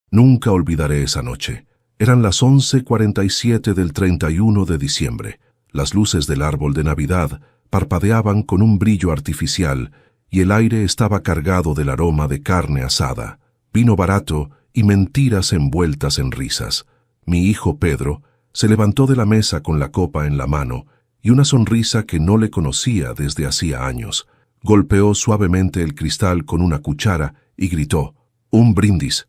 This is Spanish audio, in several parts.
Nunca olvidaré esa noche. Eran las 11:47 del 31 de diciembre. Las luces del árbol de Navidad parpadeaban con un brillo artificial y el aire estaba cargado del aroma de carne asada, vino barato y mentiras envueltas en risas. Mi hijo Pedro se levantó de la mesa con la copa en la mano y una sonrisa que no le conocía desde hacía años. Golpeó suavemente el cristal con una cuchara y gritó: un brindis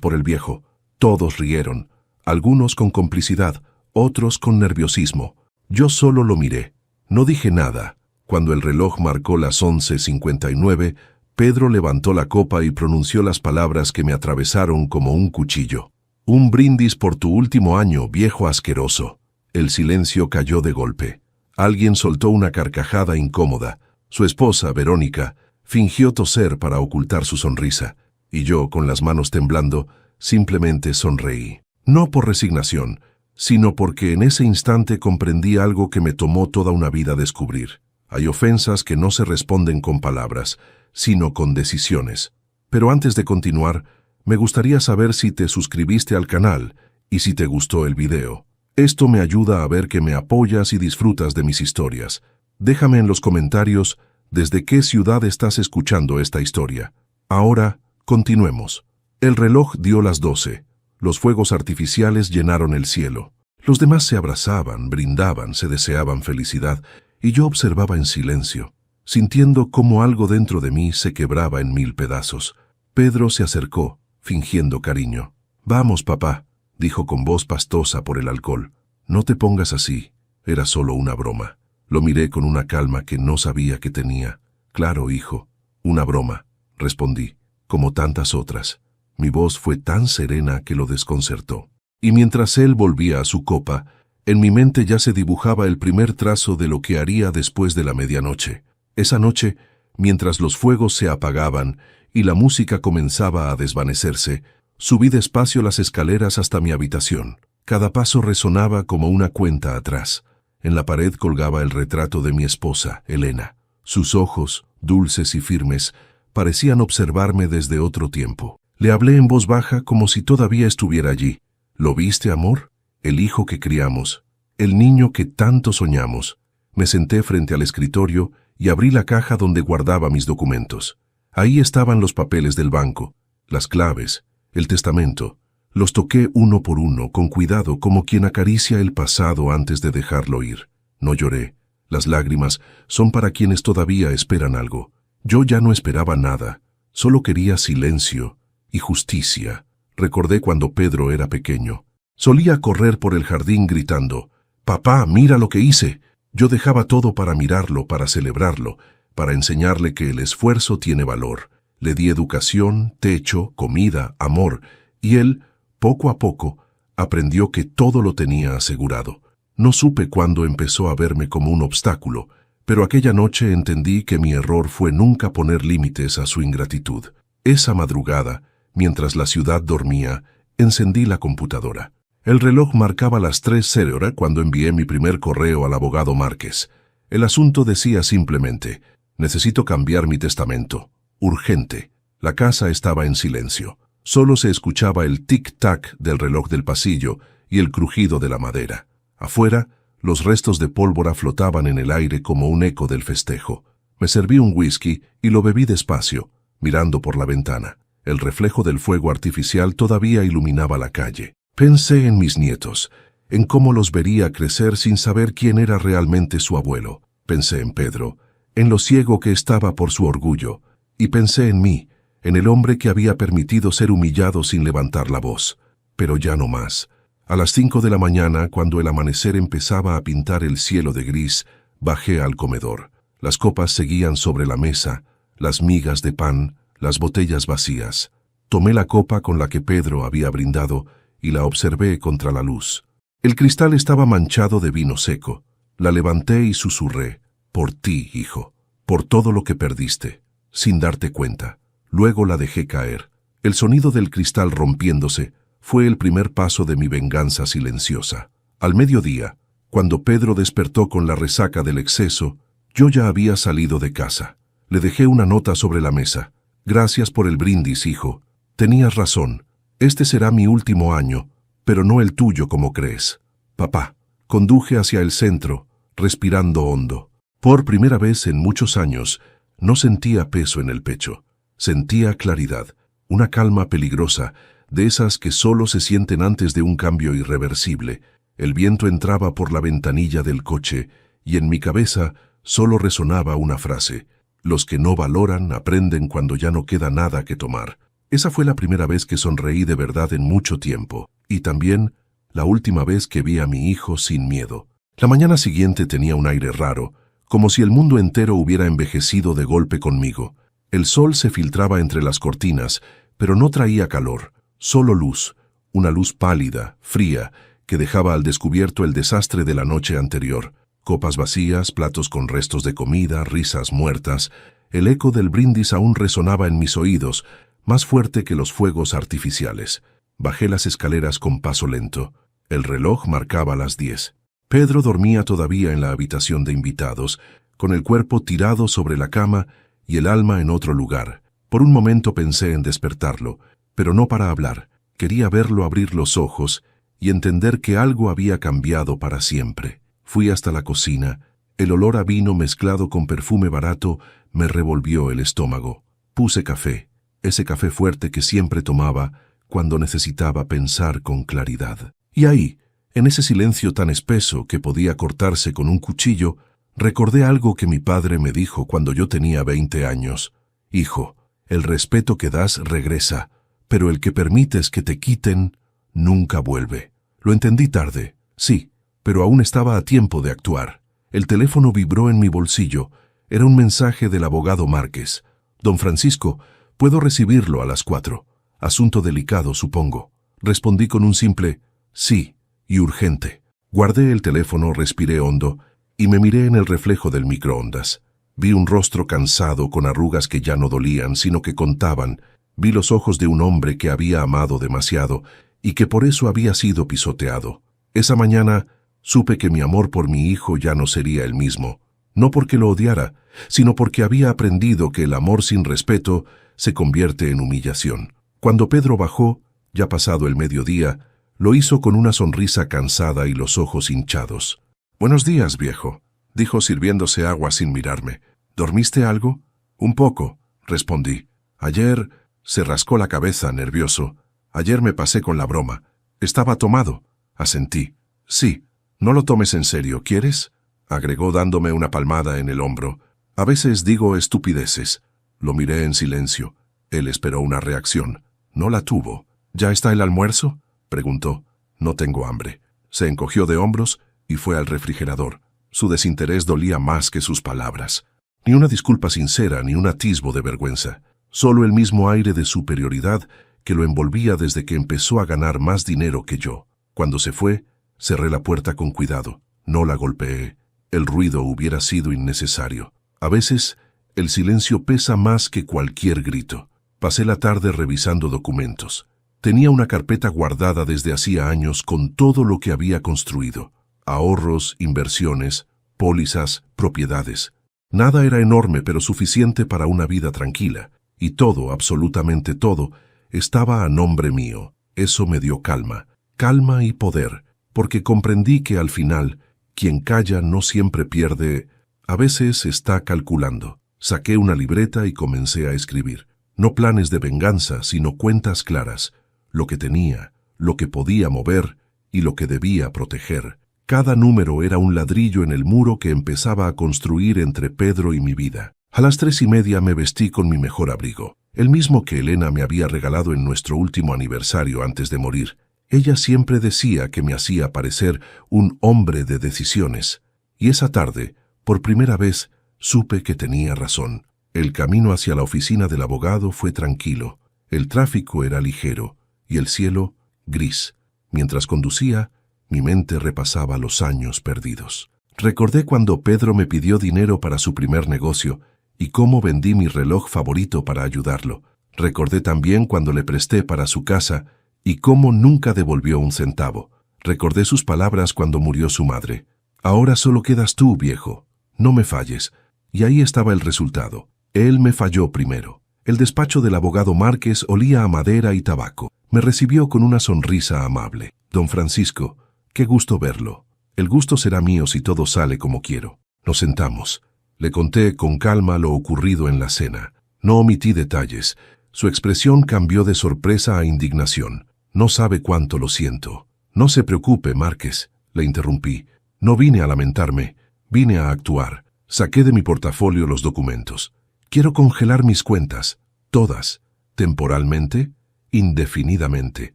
por el viejo. Todos rieron, algunos con complicidad, otros con nerviosismo. Yo solo lo miré. No dije nada. Cuando el reloj marcó las 11:59, Pedro levantó la copa y pronunció las palabras que me atravesaron como un cuchillo. Un brindis por tu último año, viejo asqueroso. El silencio cayó de golpe. Alguien soltó una carcajada incómoda. Su esposa, Verónica, fingió toser para ocultar su sonrisa, y yo, con las manos temblando, simplemente sonreí. No por resignación, sino porque en ese instante comprendí algo que me tomó toda una vida descubrir. Hay ofensas que no se responden con palabras, sino con decisiones. Pero antes de continuar, me gustaría saber si te suscribiste al canal y si te gustó el video. Esto me ayuda a ver que me apoyas y disfrutas de mis historias. Déjame en los comentarios desde qué ciudad estás escuchando esta historia. Ahora, continuemos. El reloj dio las 12. Los fuegos artificiales llenaron el cielo. Los demás se abrazaban, brindaban, se deseaban felicidad, y yo observaba en silencio, sintiendo cómo algo dentro de mí se quebraba en 1000 pedazos. Pedro se acercó, fingiendo cariño. «Vamos, papá», dijo con voz pastosa por el alcohol. «No te pongas así. Era solo una broma». Lo miré con una calma que no sabía que tenía. «Claro, hijo, una broma», respondí, como tantas otras. Mi voz fue tan serena que lo desconcertó. Y mientras él volvía a su copa, en mi mente ya se dibujaba el primer trazo de lo que haría después de la medianoche. Esa noche, mientras los fuegos se apagaban y la música comenzaba a desvanecerse, subí despacio las escaleras hasta mi habitación. Cada paso resonaba como una cuenta atrás. En la pared colgaba el retrato de mi esposa, Elena. Sus ojos, dulces y firmes, parecían observarme desde otro tiempo. Le hablé en voz baja como si todavía estuviera allí. «¿Lo viste, amor? El hijo que criamos, el niño que tanto soñamos». Me senté frente al escritorio y abrí la caja donde guardaba mis documentos. Ahí estaban los papeles del banco, las claves, el testamento. Los toqué uno por uno, con cuidado, como quien acaricia el pasado antes de dejarlo ir. No lloré. Las lágrimas son para quienes todavía esperan algo. Yo ya no esperaba nada. Solo quería silencio y justicia. Recordé cuando Pedro era pequeño. Solía correr por el jardín gritando: «Papá, mira lo que hice». Yo dejaba todo para mirarlo, para celebrarlo, para enseñarle que el esfuerzo tiene valor. Le di educación, techo, comida, amor, y él, poco a poco, aprendió que todo lo tenía asegurado. No supe cuándo empezó a verme como un obstáculo, pero aquella noche entendí que mi error fue nunca poner límites a su ingratitud. Esa madrugada, mientras la ciudad dormía, encendí la computadora. El reloj marcaba las 3:00 cuando envié mi primer correo al abogado Márquez. El asunto decía simplemente: «Necesito cambiar mi testamento. Urgente». La casa estaba en silencio. Solo se escuchaba el tic-tac del reloj del pasillo y el crujido de la madera. Afuera, los restos de pólvora flotaban en el aire como un eco del festejo. Me serví un whisky y lo bebí despacio, mirando por la ventana. El reflejo del fuego artificial todavía iluminaba la calle. Pensé en mis nietos, en cómo los vería crecer sin saber quién era realmente su abuelo. Pensé en Pedro, en lo ciego que estaba por su orgullo, y pensé en mí, en el hombre que había permitido ser humillado sin levantar la voz. Pero ya no más. A las 5 de la mañana, cuando el amanecer empezaba a pintar el cielo de gris, bajé al comedor. Las copas seguían sobre la mesa, las migas de pan, las botellas vacías. Tomé la copa con la que Pedro había brindado y la observé contra la luz. El cristal estaba manchado de vino seco. La levanté y susurré: «Por ti, hijo, por todo lo que perdiste», sin darte cuenta. Luego la dejé caer. El sonido del cristal rompiéndose fue el primer paso de mi venganza silenciosa. Al mediodía, cuando Pedro despertó con la resaca del exceso, yo ya había salido de casa. Le dejé una nota sobre la mesa. «Gracias por el brindis, hijo. Tenías razón. Este será mi último año, pero no el tuyo como crees. Papá. Conduje hacia el centro, respirando hondo. Por primera vez en muchos años, no sentía peso en el pecho. Sentía claridad, una calma peligrosa, de esas que solo se sienten antes de un cambio irreversible. El viento entraba por la ventanilla del coche, y en mi cabeza solo resonaba una frase: los que no valoran aprenden cuando ya no queda nada que tomar. Esa fue la primera vez que sonreí de verdad en mucho tiempo, y también la última vez que vi a mi hijo sin miedo. La mañana siguiente tenía un aire raro, como si el mundo entero hubiera envejecido de golpe conmigo. El sol se filtraba entre las cortinas, pero no traía calor, solo luz, una luz pálida, fría, que dejaba al descubierto el desastre de la noche anterior. Copas vacías, platos con restos de comida, risas muertas. El eco del brindis aún resonaba en mis oídos, más fuerte que los fuegos artificiales. Bajé las escaleras con paso lento. El reloj marcaba las 10. Pedro dormía todavía en la habitación de invitados, con el cuerpo tirado sobre la cama y el alma en otro lugar. Por un momento pensé en despertarlo, pero no para hablar. Quería verlo abrir los ojos y entender que algo había cambiado para siempre. Fui hasta la cocina. El olor a vino mezclado con perfume barato me revolvió el estómago. Puse café, ese café fuerte que siempre tomaba cuando necesitaba pensar con claridad. Y ahí, en ese silencio tan espeso que podía cortarse con un cuchillo, recordé algo que mi padre me dijo cuando yo tenía 20 años. Hijo, el respeto que das regresa, pero el que permites que te quiten nunca vuelve. Lo entendí tarde, sí, pero aún estaba a tiempo de actuar. El teléfono vibró en mi bolsillo. Era un mensaje del abogado Márquez. Don Francisco, puedo recibirlo a las 4. Asunto delicado, supongo. Respondí con un simple sí, y urgente. Guardé el teléfono, respiré hondo y me miré en el reflejo del microondas. Vi un rostro cansado con arrugas que ya no dolían, sino que contaban. Vi los ojos de un hombre que había amado demasiado y que por eso había sido pisoteado. Esa mañana supe que mi amor por mi hijo ya no sería el mismo. No porque lo odiara, sino porque había aprendido que el amor sin respeto se convierte en humillación. Cuando Pedro bajó, ya pasado el mediodía, lo hizo con una sonrisa cansada y los ojos hinchados. «Buenos días, viejo», dijo sirviéndose agua sin mirarme. «¿Dormiste algo?» «Un poco», respondí. «Ayer…» Se rascó la cabeza, nervioso. «Ayer me pasé con la broma. Estaba tomado», asentí. «Sí, no lo tomes en serio, ¿quieres?», agregó dándome una palmada en el hombro. «A veces digo estupideces». Lo miré en silencio. Él esperó una reacción. No la tuvo. «¿Ya está el almuerzo?», preguntó. «No tengo hambre». Se encogió de hombros y fue al refrigerador. Su desinterés dolía más que sus palabras. Ni una disculpa sincera, ni un atisbo de vergüenza. Solo el mismo aire de superioridad que lo envolvía desde que empezó a ganar más dinero que yo. Cuando se fue, cerré la puerta con cuidado. No la golpeé. El ruido hubiera sido innecesario. A veces, el silencio pesa más que cualquier grito. Pasé la tarde revisando documentos. Tenía una carpeta guardada desde hacía años con todo lo que había construido. Ahorros, inversiones, pólizas, propiedades. Nada era enorme, pero suficiente para una vida tranquila. Y todo, absolutamente todo, estaba a nombre mío. Eso me dio calma. Calma y poder, porque comprendí que al final, quien calla no siempre pierde. A veces está calculando. Saqué una libreta y comencé a escribir. No planes de venganza, sino cuentas claras. Lo que tenía, lo que podía mover y lo que debía proteger. Cada número era un ladrillo en el muro que empezaba a construir entre Pedro y mi vida. A las 3:30 me vestí con mi mejor abrigo, el mismo que Elena me había regalado en nuestro último aniversario antes de morir. Ella siempre decía que me hacía parecer un hombre de decisiones. Y esa tarde, por primera vez, supe que tenía razón. El camino hacia la oficina del abogado fue tranquilo. El tráfico era ligero y el cielo gris. Mientras conducía, mi mente repasaba los años perdidos. Recordé cuando Pedro me pidió dinero para su primer negocio y cómo vendí mi reloj favorito para ayudarlo. Recordé también cuando le presté para su casa y cómo nunca devolvió un centavo. Recordé sus palabras cuando murió su madre. «Ahora solo quedas tú, viejo. No me falles». Y ahí estaba el resultado. Él me falló primero. El despacho del abogado Márquez olía a madera y tabaco. Me recibió con una sonrisa amable. «Don Francisco, qué gusto verlo. El gusto será mío si todo sale como quiero». Nos sentamos. Le conté con calma lo ocurrido en la cena. No omití detalles. Su expresión cambió de sorpresa a indignación. «No sabe cuánto lo siento». «No se preocupe, Márquez», le interrumpí. «No vine a lamentarme, vine a actuar». Saqué de mi portafolio los documentos. «Quiero congelar mis cuentas, todas, temporalmente, indefinidamente,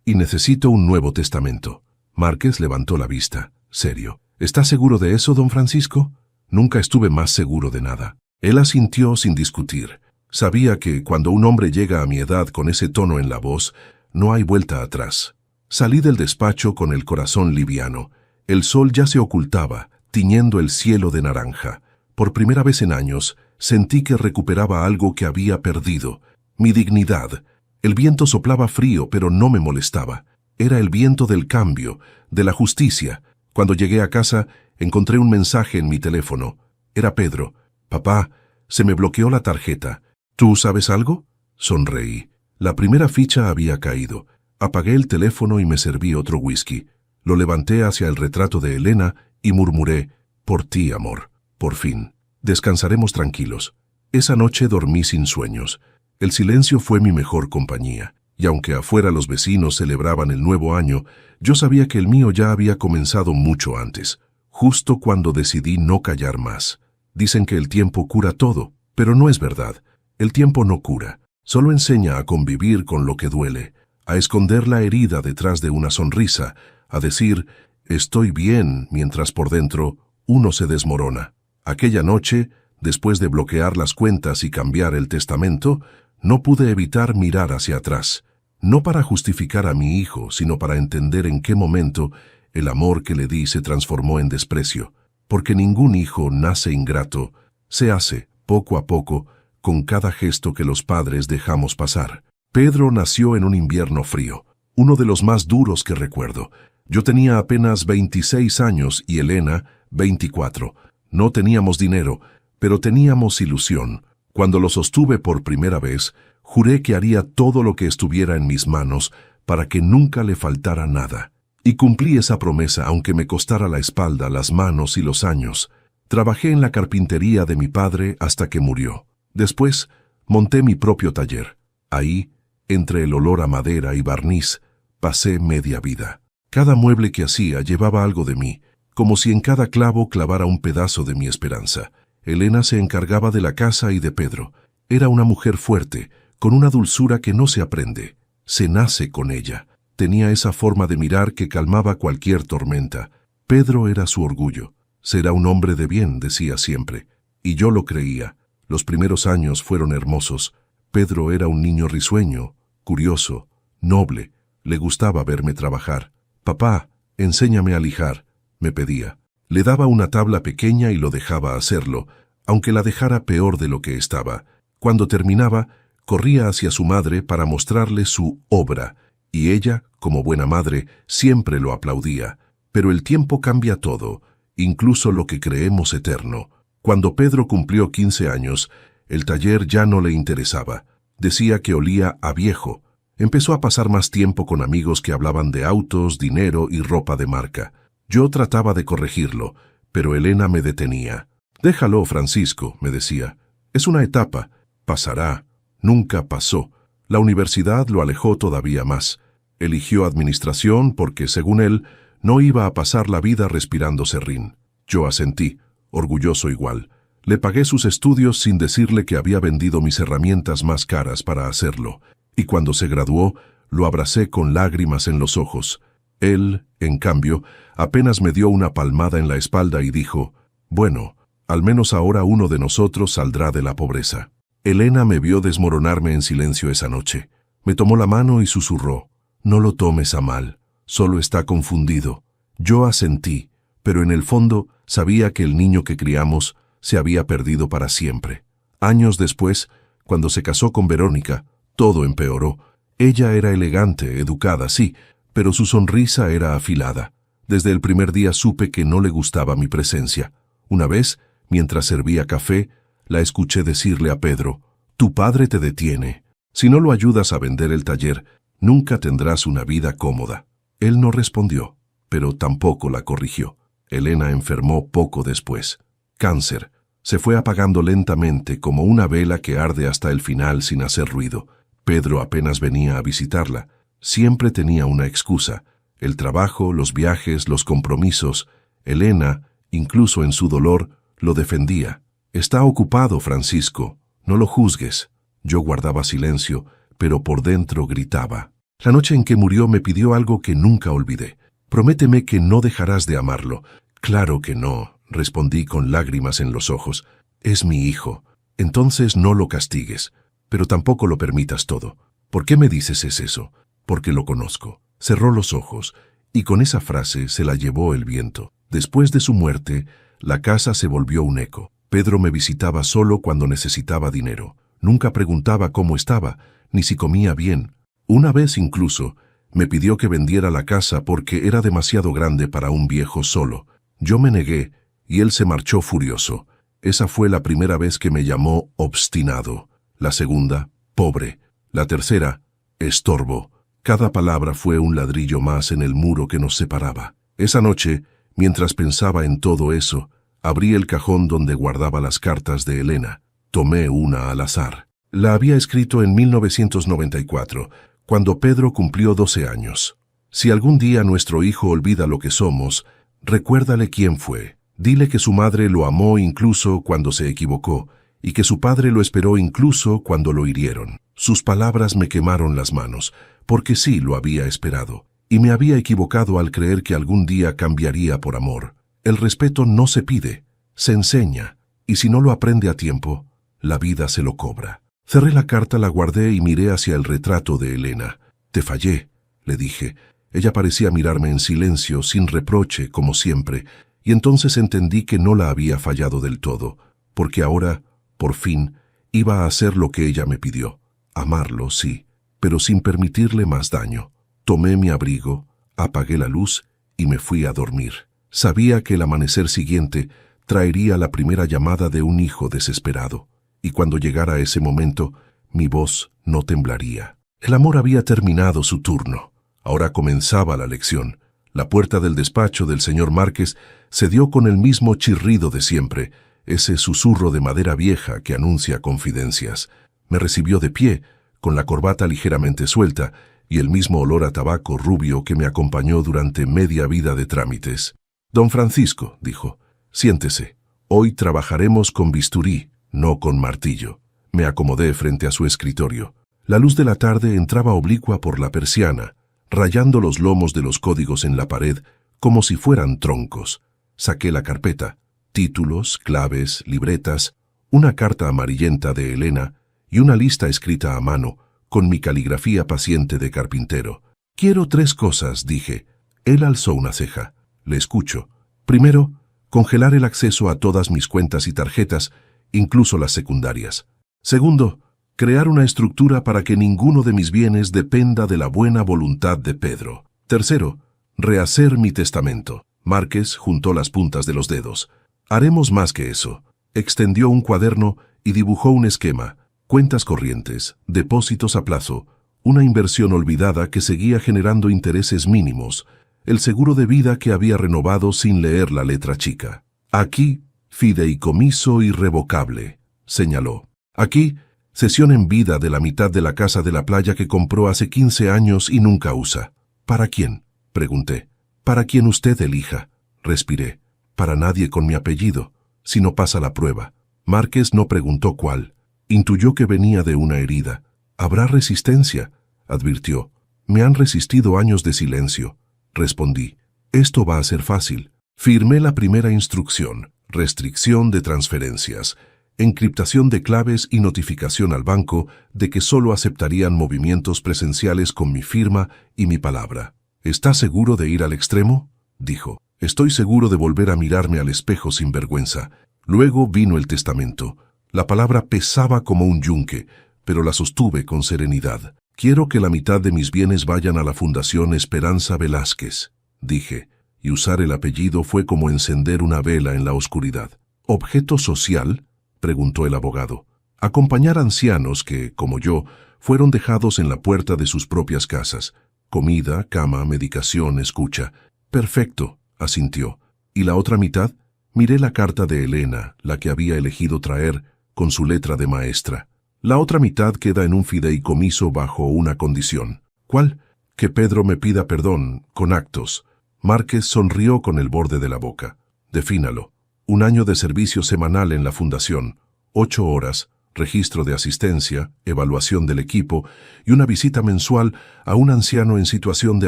y necesito un nuevo testamento». Márquez levantó la vista, serio. «¿Está seguro de eso, don Francisco?» Nunca estuve más seguro de nada. Él asintió sin discutir. Sabía que cuando un hombre llega a mi edad con ese tono en la voz, no hay vuelta atrás. Salí del despacho con el corazón liviano. El sol ya se ocultaba, tiñendo el cielo de naranja. Por primera vez en años, sentí que recuperaba algo que había perdido, mi dignidad. El viento soplaba frío, pero no me molestaba. Era el viento del cambio, de la justicia. Cuando llegué a casa, encontré un mensaje en mi teléfono. Era Pedro. «Papá, se me bloqueó la tarjeta. ¿Tú sabes algo?» Sonreí. La primera ficha había caído. Apagué el teléfono y me serví otro whisky. Lo levanté hacia el retrato de Elena y murmuré: «Por ti, amor. Por fin. Descansaremos tranquilos». Esa noche dormí sin sueños. El silencio fue mi mejor compañía. Y aunque afuera los vecinos celebraban el nuevo año, yo sabía que el mío ya había comenzado mucho antes, justo cuando decidí no callar más. Dicen que el tiempo cura todo, pero no es verdad. El tiempo no cura, solo enseña a convivir con lo que duele, a esconder la herida detrás de una sonrisa, a decir «estoy bien», mientras por dentro uno se desmorona. Aquella noche, después de bloquear las cuentas y cambiar el testamento, no pude evitar mirar hacia atrás. No para justificar a mi hijo, sino para entender en qué momento el amor que le di se transformó en desprecio. Porque ningún hijo nace ingrato, se hace, poco a poco, con cada gesto que los padres dejamos pasar. Pedro nació en un invierno frío, uno de los más duros que recuerdo. Yo tenía apenas 26 años y Elena, 24. No teníamos dinero, pero teníamos ilusión. Cuando lo sostuve por primera vez, juré que haría todo lo que estuviera en mis manos para que nunca le faltara nada. Y cumplí esa promesa aunque me costara la espalda, las manos y los años. Trabajé en la carpintería de mi padre hasta que murió. Después, monté mi propio taller. Ahí, entre el olor a madera y barniz, pasé media vida. Cada mueble que hacía llevaba algo de mí, como si en cada clavo clavara un pedazo de mi esperanza. Elena se encargaba de la casa y de Pedro. Era una mujer fuerte, con una dulzura que no se aprende, se nace con ella. Tenía esa forma de mirar que calmaba cualquier tormenta. Pedro era su orgullo. «Será un hombre de bien», decía siempre. Y yo lo creía. Los primeros años fueron hermosos. Pedro era un niño risueño, curioso, noble. Le gustaba verme trabajar. «Papá, enséñame a lijar», me pedía. Le daba una tabla pequeña y lo dejaba hacerlo, aunque la dejara peor de lo que estaba. Cuando terminaba, corría hacia su madre para mostrarle su obra, y ella, como buena madre, siempre lo aplaudía. Pero el tiempo cambia todo, incluso lo que creemos eterno. Cuando Pedro cumplió 15 años, el taller ya no le interesaba. Decía que olía a viejo. Empezó a pasar más tiempo con amigos que hablaban de autos, dinero y ropa de marca. Yo trataba de corregirlo, pero Elena me detenía. «Déjalo, Francisco», me decía. «Es una etapa. Pasará». Nunca pasó. La universidad lo alejó todavía más. Eligió administración porque, según él, no iba a pasar la vida respirando serrín. Yo asentí, orgulloso igual. Le pagué sus estudios sin decirle que había vendido mis herramientas más caras para hacerlo. Y cuando se graduó, lo abracé con lágrimas en los ojos. Él, en cambio, apenas me dio una palmada en la espalda y dijo: «Bueno, al menos ahora uno de nosotros saldrá de la pobreza». Elena me vio desmoronarme en silencio esa noche. Me tomó la mano y susurró: «No lo tomes a mal, solo está confundido». Yo asentí, pero en el fondo sabía que el niño que criamos se había perdido para siempre. Años después, cuando se casó con Verónica, todo empeoró. Ella era elegante, educada, sí, pero su sonrisa era afilada. Desde el primer día supe que no le gustaba mi presencia. Una vez, mientras servía café, la escuché decirle a Pedro: «Tu padre te detiene. Si no lo ayudas a vender el taller, Nunca tendrás una vida cómoda. Él no respondió, pero tampoco la corrigió. Elena enfermó poco después. Cáncer. Se fue apagando lentamente como una vela que arde hasta el final sin hacer ruido. Pedro apenas venía a visitarla. Siempre tenía una excusa. El trabajo, los viajes, los compromisos. Elena, incluso en su dolor, lo defendía. «Está ocupado, Francisco. No lo juzgues». Yo guardaba silencio, pero por dentro gritaba. La noche en que murió me pidió algo que nunca olvidé. «Prométeme que no dejarás de amarlo». «Claro que no», respondí con lágrimas en los ojos. «Es mi hijo. Entonces no lo castigues, pero tampoco lo permitas todo». «¿Por qué me dices eso?» «Porque lo conozco». Cerró los ojos, y con esa frase se la llevó el viento. Después de su muerte, la casa se volvió un eco. Pedro me visitaba solo cuando necesitaba dinero. Nunca preguntaba cómo estaba, ni si comía bien. Una vez incluso, me pidió que vendiera la casa porque era demasiado grande para un viejo solo. Yo me negué, y él se marchó furioso. Esa fue la primera vez que me llamó obstinado. La segunda, pobre. La tercera, estorbo. Cada palabra fue un ladrillo más en el muro que nos separaba. Esa noche, mientras pensaba en todo eso, abrí el cajón donde guardaba las cartas de Elena. Tomé una al azar. La había escrito en 1994, cuando Pedro cumplió 12 años. «Si algún día nuestro hijo olvida lo que somos, recuérdale quién fue. Dile que su madre lo amó incluso cuando se equivocó, y que su padre lo esperó incluso cuando lo hirieron». Sus palabras me quemaron las manos, porque sí lo había esperado, y me había equivocado al creer que algún día cambiaría por amor. El respeto no se pide, se enseña, y si no lo aprende a tiempo, la vida se lo cobra. Cerré la carta, la guardé y miré hacia el retrato de Elena. «Te fallé», le dije. Ella parecía mirarme en silencio, sin reproche, como siempre, y entonces entendí que no la había fallado del todo, porque ahora, por fin, iba a hacer lo que ella me pidió. Amarlo, sí, pero sin permitirle más daño. Tomé mi abrigo, apagué la luz y me fui a dormir. Sabía que el amanecer siguiente traería la primera llamada de un hijo desesperado, y cuando llegara ese momento, mi voz no temblaría. El amor había terminado su turno. Ahora comenzaba la lección. La puerta del despacho del señor Márquez se dio con el mismo chirrido de siempre, ese susurro de madera vieja que anuncia confidencias. Me recibió de pie, con la corbata ligeramente suelta y el mismo olor a tabaco rubio que me acompañó durante media vida de trámites. «Don Francisco», dijo, «siéntese. Hoy trabajaremos con bisturí, no con martillo». Me acomodé frente a su escritorio. La luz de la tarde entraba oblicua por la persiana, rayando los lomos de los códigos en la pared como si fueran troncos. Saqué la carpeta, títulos, claves, libretas, una carta amarillenta de Elena y una lista escrita a mano, con mi caligrafía paciente de carpintero. «Quiero 3 cosas», dije. Él alzó una ceja. «Le escucho». «Primero, congelar el acceso a todas mis cuentas y tarjetas, incluso las secundarias. Segundo, crear una estructura para que ninguno de mis bienes dependa de la buena voluntad de Pedro. Tercero, rehacer mi testamento». Márquez juntó las puntas de los dedos. «Haremos más que eso». Extendió un cuaderno y dibujó un esquema. Cuentas corrientes, depósitos a plazo, una inversión olvidada que seguía generando intereses mínimos, el seguro de vida que había renovado sin leer la letra chica. «Aquí, fideicomiso irrevocable», señaló. «Aquí, cesión en vida de la mitad de la casa de la playa que compró hace 15 años y nunca usa». «¿Para quién?», pregunté. «Para quien usted elija», respiré. «Para nadie con mi apellido, si no pasa la prueba». Márquez no preguntó cuál. Intuyó que venía de una herida. «Habrá resistencia», advirtió. «Me han resistido años de silencio», respondí. «Esto va a ser fácil». Firmé la primera instrucción: restricción de transferencias, encriptación de claves y notificación al banco de que solo aceptarían movimientos presenciales con mi firma y mi palabra. «¿Está seguro de ir al extremo?», dijo. «Estoy seguro de volver a mirarme al espejo sin vergüenza». Luego vino el testamento. La palabra pesaba como un yunque, pero la sostuve con serenidad. «Quiero que la mitad de mis bienes vayan a la Fundación Esperanza Velázquez», dije, y usar el apellido fue como encender una vela en la oscuridad. «¿Objeto social?», preguntó el abogado. «Acompañar ancianos que, como yo, fueron dejados en la puerta de sus propias casas. Comida, cama, medicación, escucha. Perfecto, asintió. ¿Y la otra mitad? Miré la carta de Elena, la que había elegido traer, con su letra de maestra. La otra mitad queda en un fideicomiso bajo una condición. ¿Cuál? Que Pedro me pida perdón, con actos. Márquez sonrió con el borde de la boca. Defínalo. 1 año de servicio semanal en la fundación, 8 horas, registro de asistencia, evaluación del equipo y una visita mensual a un anciano en situación de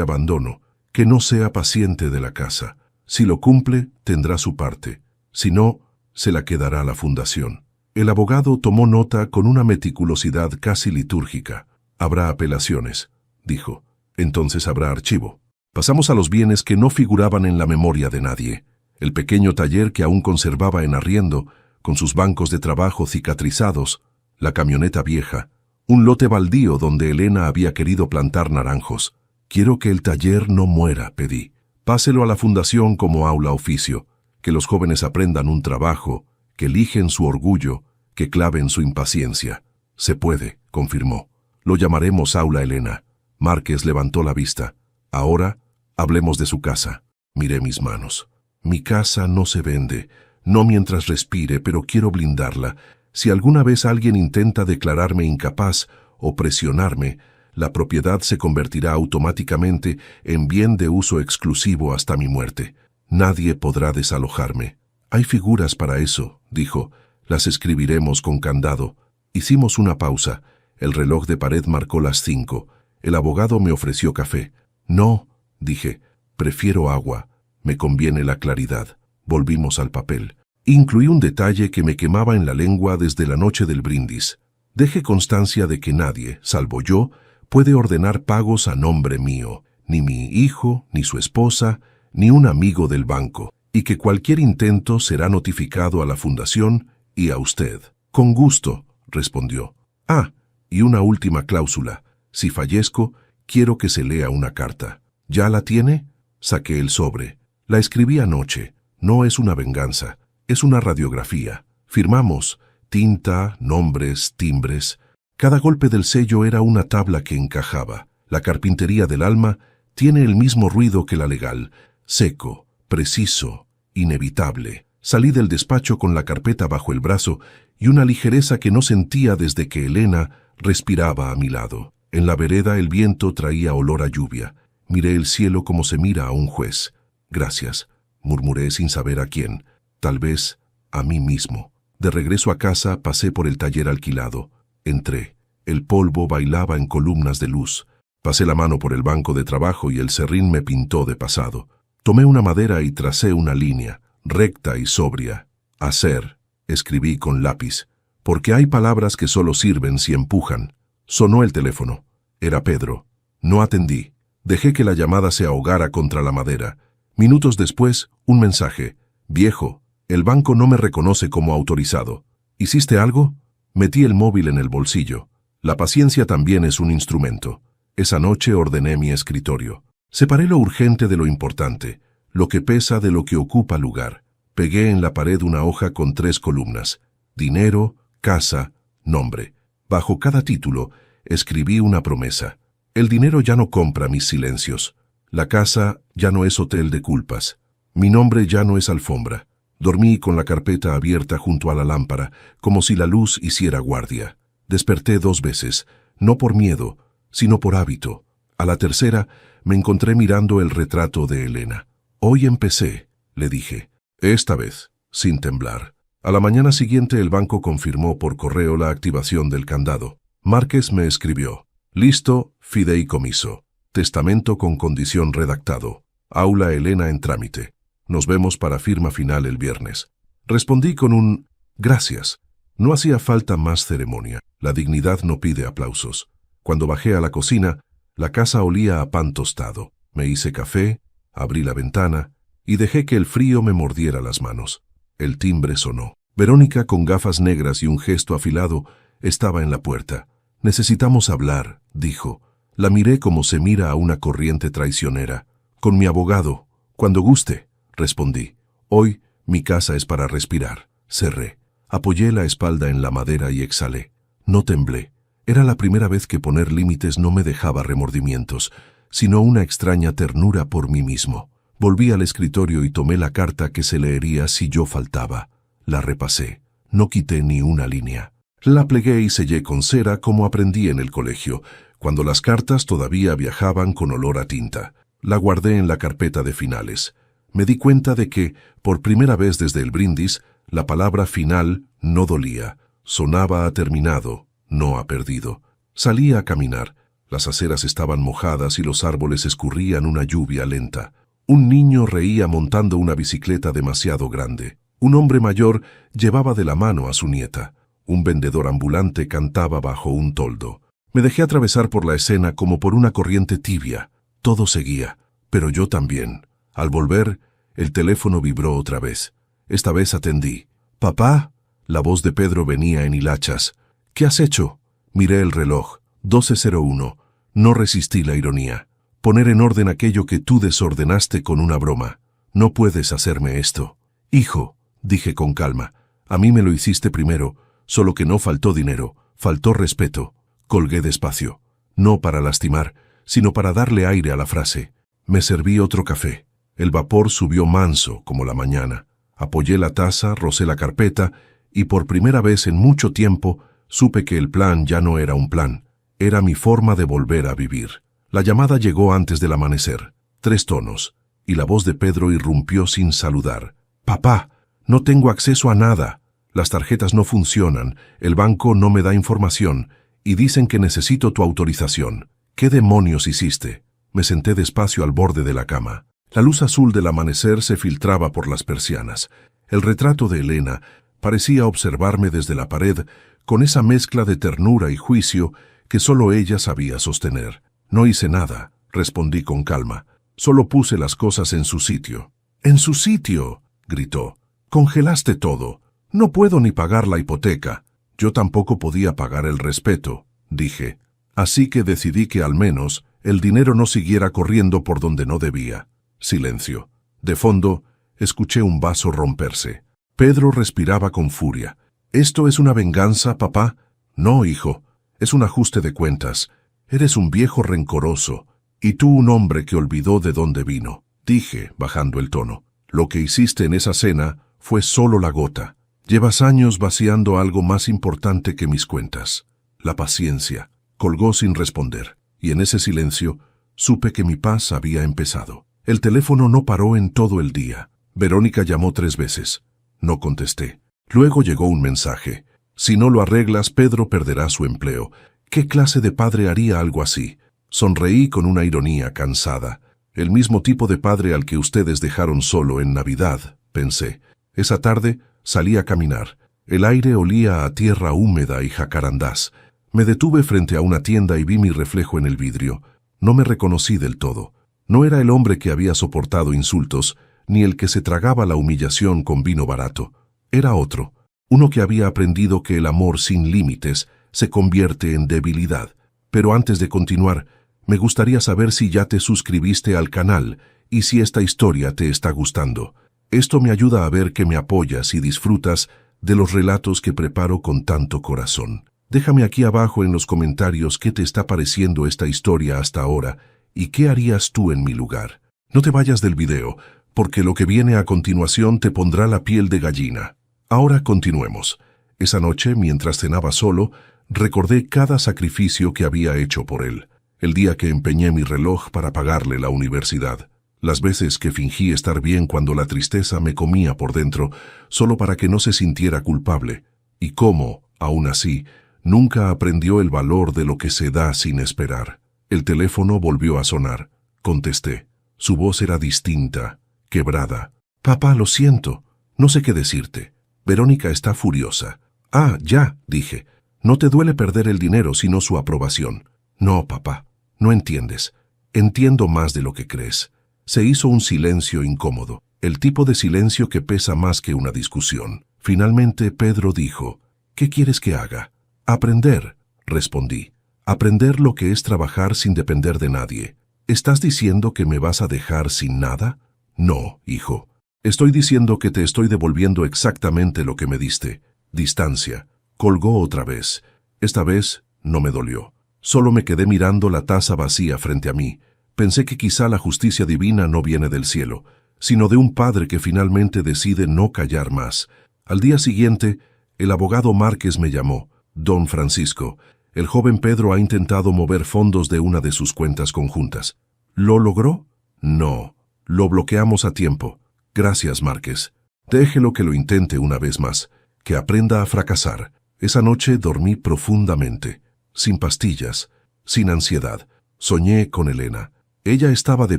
abandono, que no sea paciente de la casa. Si lo cumple, tendrá su parte. Si no, se la quedará la fundación. El abogado tomó nota con una meticulosidad casi litúrgica. Habrá apelaciones, dijo. Entonces habrá archivo. Pasamos a los bienes que no figuraban en la memoria de nadie. El pequeño taller que aún conservaba en arriendo, con sus bancos de trabajo cicatrizados, la camioneta vieja, un lote baldío donde Elena había querido plantar naranjos. Quiero que el taller no muera, pedí. Páselo a la fundación como aula oficio, que los jóvenes aprendan un trabajo, que eligen su orgullo, que claven su impaciencia. Se puede, confirmó. Lo llamaremos Aula Elena. Márquez levantó la vista. Ahora, hablemos de su casa. Miré mis manos. Mi casa no se vende, no mientras respire, pero quiero blindarla. Si alguna vez alguien intenta declararme incapaz o presionarme, la propiedad se convertirá automáticamente en bien de uso exclusivo hasta mi muerte. Nadie podrá desalojarme. Hay figuras para eso, dijo. Las escribiremos con candado. Hicimos una pausa. El reloj de pared marcó las 5. El abogado me ofreció café. No, dije, prefiero agua. Me conviene la claridad. Volvimos al papel. Incluí un detalle que me quemaba en la lengua desde la noche del brindis. Deje constancia de que nadie, salvo yo, puede ordenar pagos a nombre mío, ni mi hijo, ni su esposa, ni un amigo del banco, y que cualquier intento será notificado a la fundación y a usted. Con gusto, respondió. Ah, y una última cláusula. Si fallezco, quiero que se lea una carta. ¿Ya la tiene? Saqué el sobre. La escribí anoche. No es una venganza, es una radiografía. Firmamos. Tinta, nombres, timbres. Cada golpe del sello era una tabla que encajaba. La carpintería del alma tiene el mismo ruido que la legal. Seco, preciso, inevitable. Salí del despacho con la carpeta bajo el brazo y una ligereza que no sentía desde que Elena respiraba a mi lado. En la vereda el viento traía olor a lluvia. Miré el cielo como se mira a un juez. Gracias, murmuré sin saber a quién. Tal vez a mí mismo. De regreso a casa pasé por el taller alquilado. Entré. El polvo bailaba en columnas de luz. Pasé la mano por el banco de trabajo y el serrín me pintó de pasado. Tomé una madera y tracé una línea, recta y sobria. Hacer, escribí con lápiz, porque hay palabras que solo sirven si empujan. Sonó el teléfono. Era Pedro. No atendí. Dejé que la llamada se ahogara contra la madera. Minutos después, un mensaje. Viejo, el banco no me reconoce como autorizado. ¿Hiciste algo? Metí el móvil en el bolsillo. La paciencia también es un instrumento. Esa noche ordené mi escritorio. Separé lo urgente de lo importante, lo que pesa de lo que ocupa lugar. Pegué en la pared una hoja con 3 columnas. Dinero, casa, nombre. Bajo cada título, escribí una promesa. El dinero ya no compra mis silencios. La casa ya no es hotel de culpas. Mi nombre ya no es alfombra. Dormí con la carpeta abierta junto a la lámpara, como si la luz hiciera guardia. Desperté 2 veces, no por miedo, sino por hábito. A la tercera, me encontré mirando el retrato de Elena. Hoy empecé, le dije. Esta vez, sin temblar. A la mañana siguiente el banco confirmó por correo la activación del candado. Márquez me escribió. Listo, fideicomiso. Testamento con condición redactado. Aula Elena en trámite. Nos vemos para firma final el viernes. Respondí con un gracias. No hacía falta más ceremonia. La dignidad no pide aplausos. Cuando bajé a la cocina, la casa olía a pan tostado. Me hice café, abrí la ventana y dejé que el frío me mordiera las manos. El timbre sonó. Verónica, con gafas negras y un gesto afilado, estaba en la puerta. Necesitamos hablar, dijo. La miré como se mira a una corriente traicionera. Con mi abogado, cuando guste, respondí. Hoy mi casa es para respirar. Cerré. Apoyé la espalda en la madera y exhalé. No temblé. Era la primera vez que poner límites no me dejaba remordimientos, sino una extraña ternura por mí mismo. Volví al escritorio y tomé la carta que se leería si yo faltaba. La repasé. No quité ni una línea. La plegué y sellé con cera como aprendí en el colegio, cuando las cartas todavía viajaban con olor a tinta. La guardé en la carpeta de finales. Me di cuenta de que, por primera vez desde el brindis, la palabra final no dolía. Sonaba a terminado, no a perdido. Salí a caminar. Las aceras estaban mojadas y los árboles escurrían una lluvia lenta. Un niño reía montando una bicicleta demasiado grande. Un hombre mayor llevaba de la mano a su nieta. Un vendedor ambulante cantaba bajo un toldo. Me dejé atravesar por la escena como por una corriente tibia. Todo seguía, pero yo también. Al volver, el teléfono vibró otra vez. Esta vez atendí. «¿Papá?» La voz de Pedro venía en hilachas. «¿Qué has hecho?» Miré el reloj. 12:01. No resistí la ironía. Poner en orden aquello que tú desordenaste con una broma. No puedes hacerme esto. «Hijo», dije con calma, «a mí me lo hiciste primero, solo que no faltó dinero, faltó respeto». Colgué despacio. No para lastimar, sino para darle aire a la frase. Me serví otro café. El vapor subió manso, como la mañana. Apoyé la taza, rocé la carpeta, y por primera vez en mucho tiempo supe que el plan ya no era un plan. Era mi forma de volver a vivir. La llamada llegó antes del amanecer. 3 tonos, y la voz de Pedro irrumpió sin saludar. «Papá, no tengo acceso a nada. Las tarjetas no funcionan, el banco no me da información, y dicen que necesito tu autorización. ¿Qué demonios hiciste?» Me senté despacio al borde de la cama. La luz azul del amanecer se filtraba por las persianas. El retrato de Elena parecía observarme desde la pared con esa mezcla de ternura y juicio que solo ella sabía sostener. «No hice nada», respondí con calma. «Solo puse las cosas en su sitio». «¿En su sitio?», gritó. «Congelaste todo. No puedo ni pagar la hipoteca». Yo tampoco podía pagar el respeto, dije. Así que decidí que al menos el dinero no siguiera corriendo por donde no debía. Silencio. De fondo, escuché un vaso romperse. Pedro respiraba con furia. «¿Esto es una venganza, papá?» «No, hijo. Es un ajuste de cuentas. Eres un viejo rencoroso, y tú un hombre que olvidó de dónde vino», dije, bajando el tono. «Lo que hiciste en esa cena fue solo la gota. Llevas años vaciando algo más importante que mis cuentas. La paciencia». Colgó sin responder, y en ese silencio supe que mi paz había empezado. El teléfono no paró en todo el día. Verónica llamó 3 veces. No contesté. Luego llegó un mensaje. «Si no lo arreglas, Pedro perderá su empleo». ¿Qué clase de padre haría algo así? Sonreí con una ironía cansada. «El mismo tipo de padre al que ustedes dejaron solo en Navidad», pensé. Esa tarde salí a caminar. El aire olía a tierra húmeda y jacarandás. Me detuve frente a una tienda y vi mi reflejo en el vidrio. No me reconocí del todo. No era el hombre que había soportado insultos, ni el que se tragaba la humillación con vino barato. Era otro, uno que había aprendido que el amor sin límites se convierte en debilidad. Pero antes de continuar, me gustaría saber si ya te suscribiste al canal y si esta historia te está gustando. Esto me ayuda a ver que me apoyas y disfrutas de los relatos que preparo con tanto corazón. Déjame aquí abajo en los comentarios qué te está pareciendo esta historia hasta ahora y qué harías tú en mi lugar. No te vayas del video, porque lo que viene a continuación te pondrá la piel de gallina. Ahora continuemos. Esa noche, mientras cenaba solo, recordé cada sacrificio que había hecho por él. El día que empeñé mi reloj para pagarle la universidad. Las veces que fingí estar bien cuando la tristeza me comía por dentro, solo para que no se sintiera culpable. Y cómo, aún así, nunca aprendió el valor de lo que se da sin esperar. El teléfono volvió a sonar. Contesté. Su voz era distinta, quebrada. «Papá, lo siento. No sé qué decirte. Verónica está furiosa». «Ah, ya», dije. «No te duele perder el dinero, sino su aprobación». «No, papá. No entiendes. Entiendo más de lo que crees». Se hizo un silencio incómodo, el tipo de silencio que pesa más que una discusión. Finalmente Pedro dijo, «¿Qué quieres que haga?» «Aprender», respondí. «Aprender lo que es trabajar sin depender de nadie». «¿Estás diciendo que me vas a dejar sin nada?» «No, hijo. Estoy diciendo que te estoy devolviendo exactamente lo que me diste. Distancia». Colgó otra vez. Esta vez No me dolió. Solo me quedé mirando la taza vacía frente a mí. Pensé que quizá la justicia divina no viene del cielo, sino de un padre que finalmente decide no callar más. Al día siguiente, el abogado Márquez me llamó. Don Francisco, el joven Pedro ha intentado mover fondos de una de sus cuentas conjuntas. ¿Lo logró? No. Lo bloqueamos a tiempo. Gracias, Márquez. Déjelo que lo intente una vez más. Que aprenda a fracasar. Esa noche dormí profundamente. Sin pastillas. Sin ansiedad. Soñé con Elena. Ella estaba de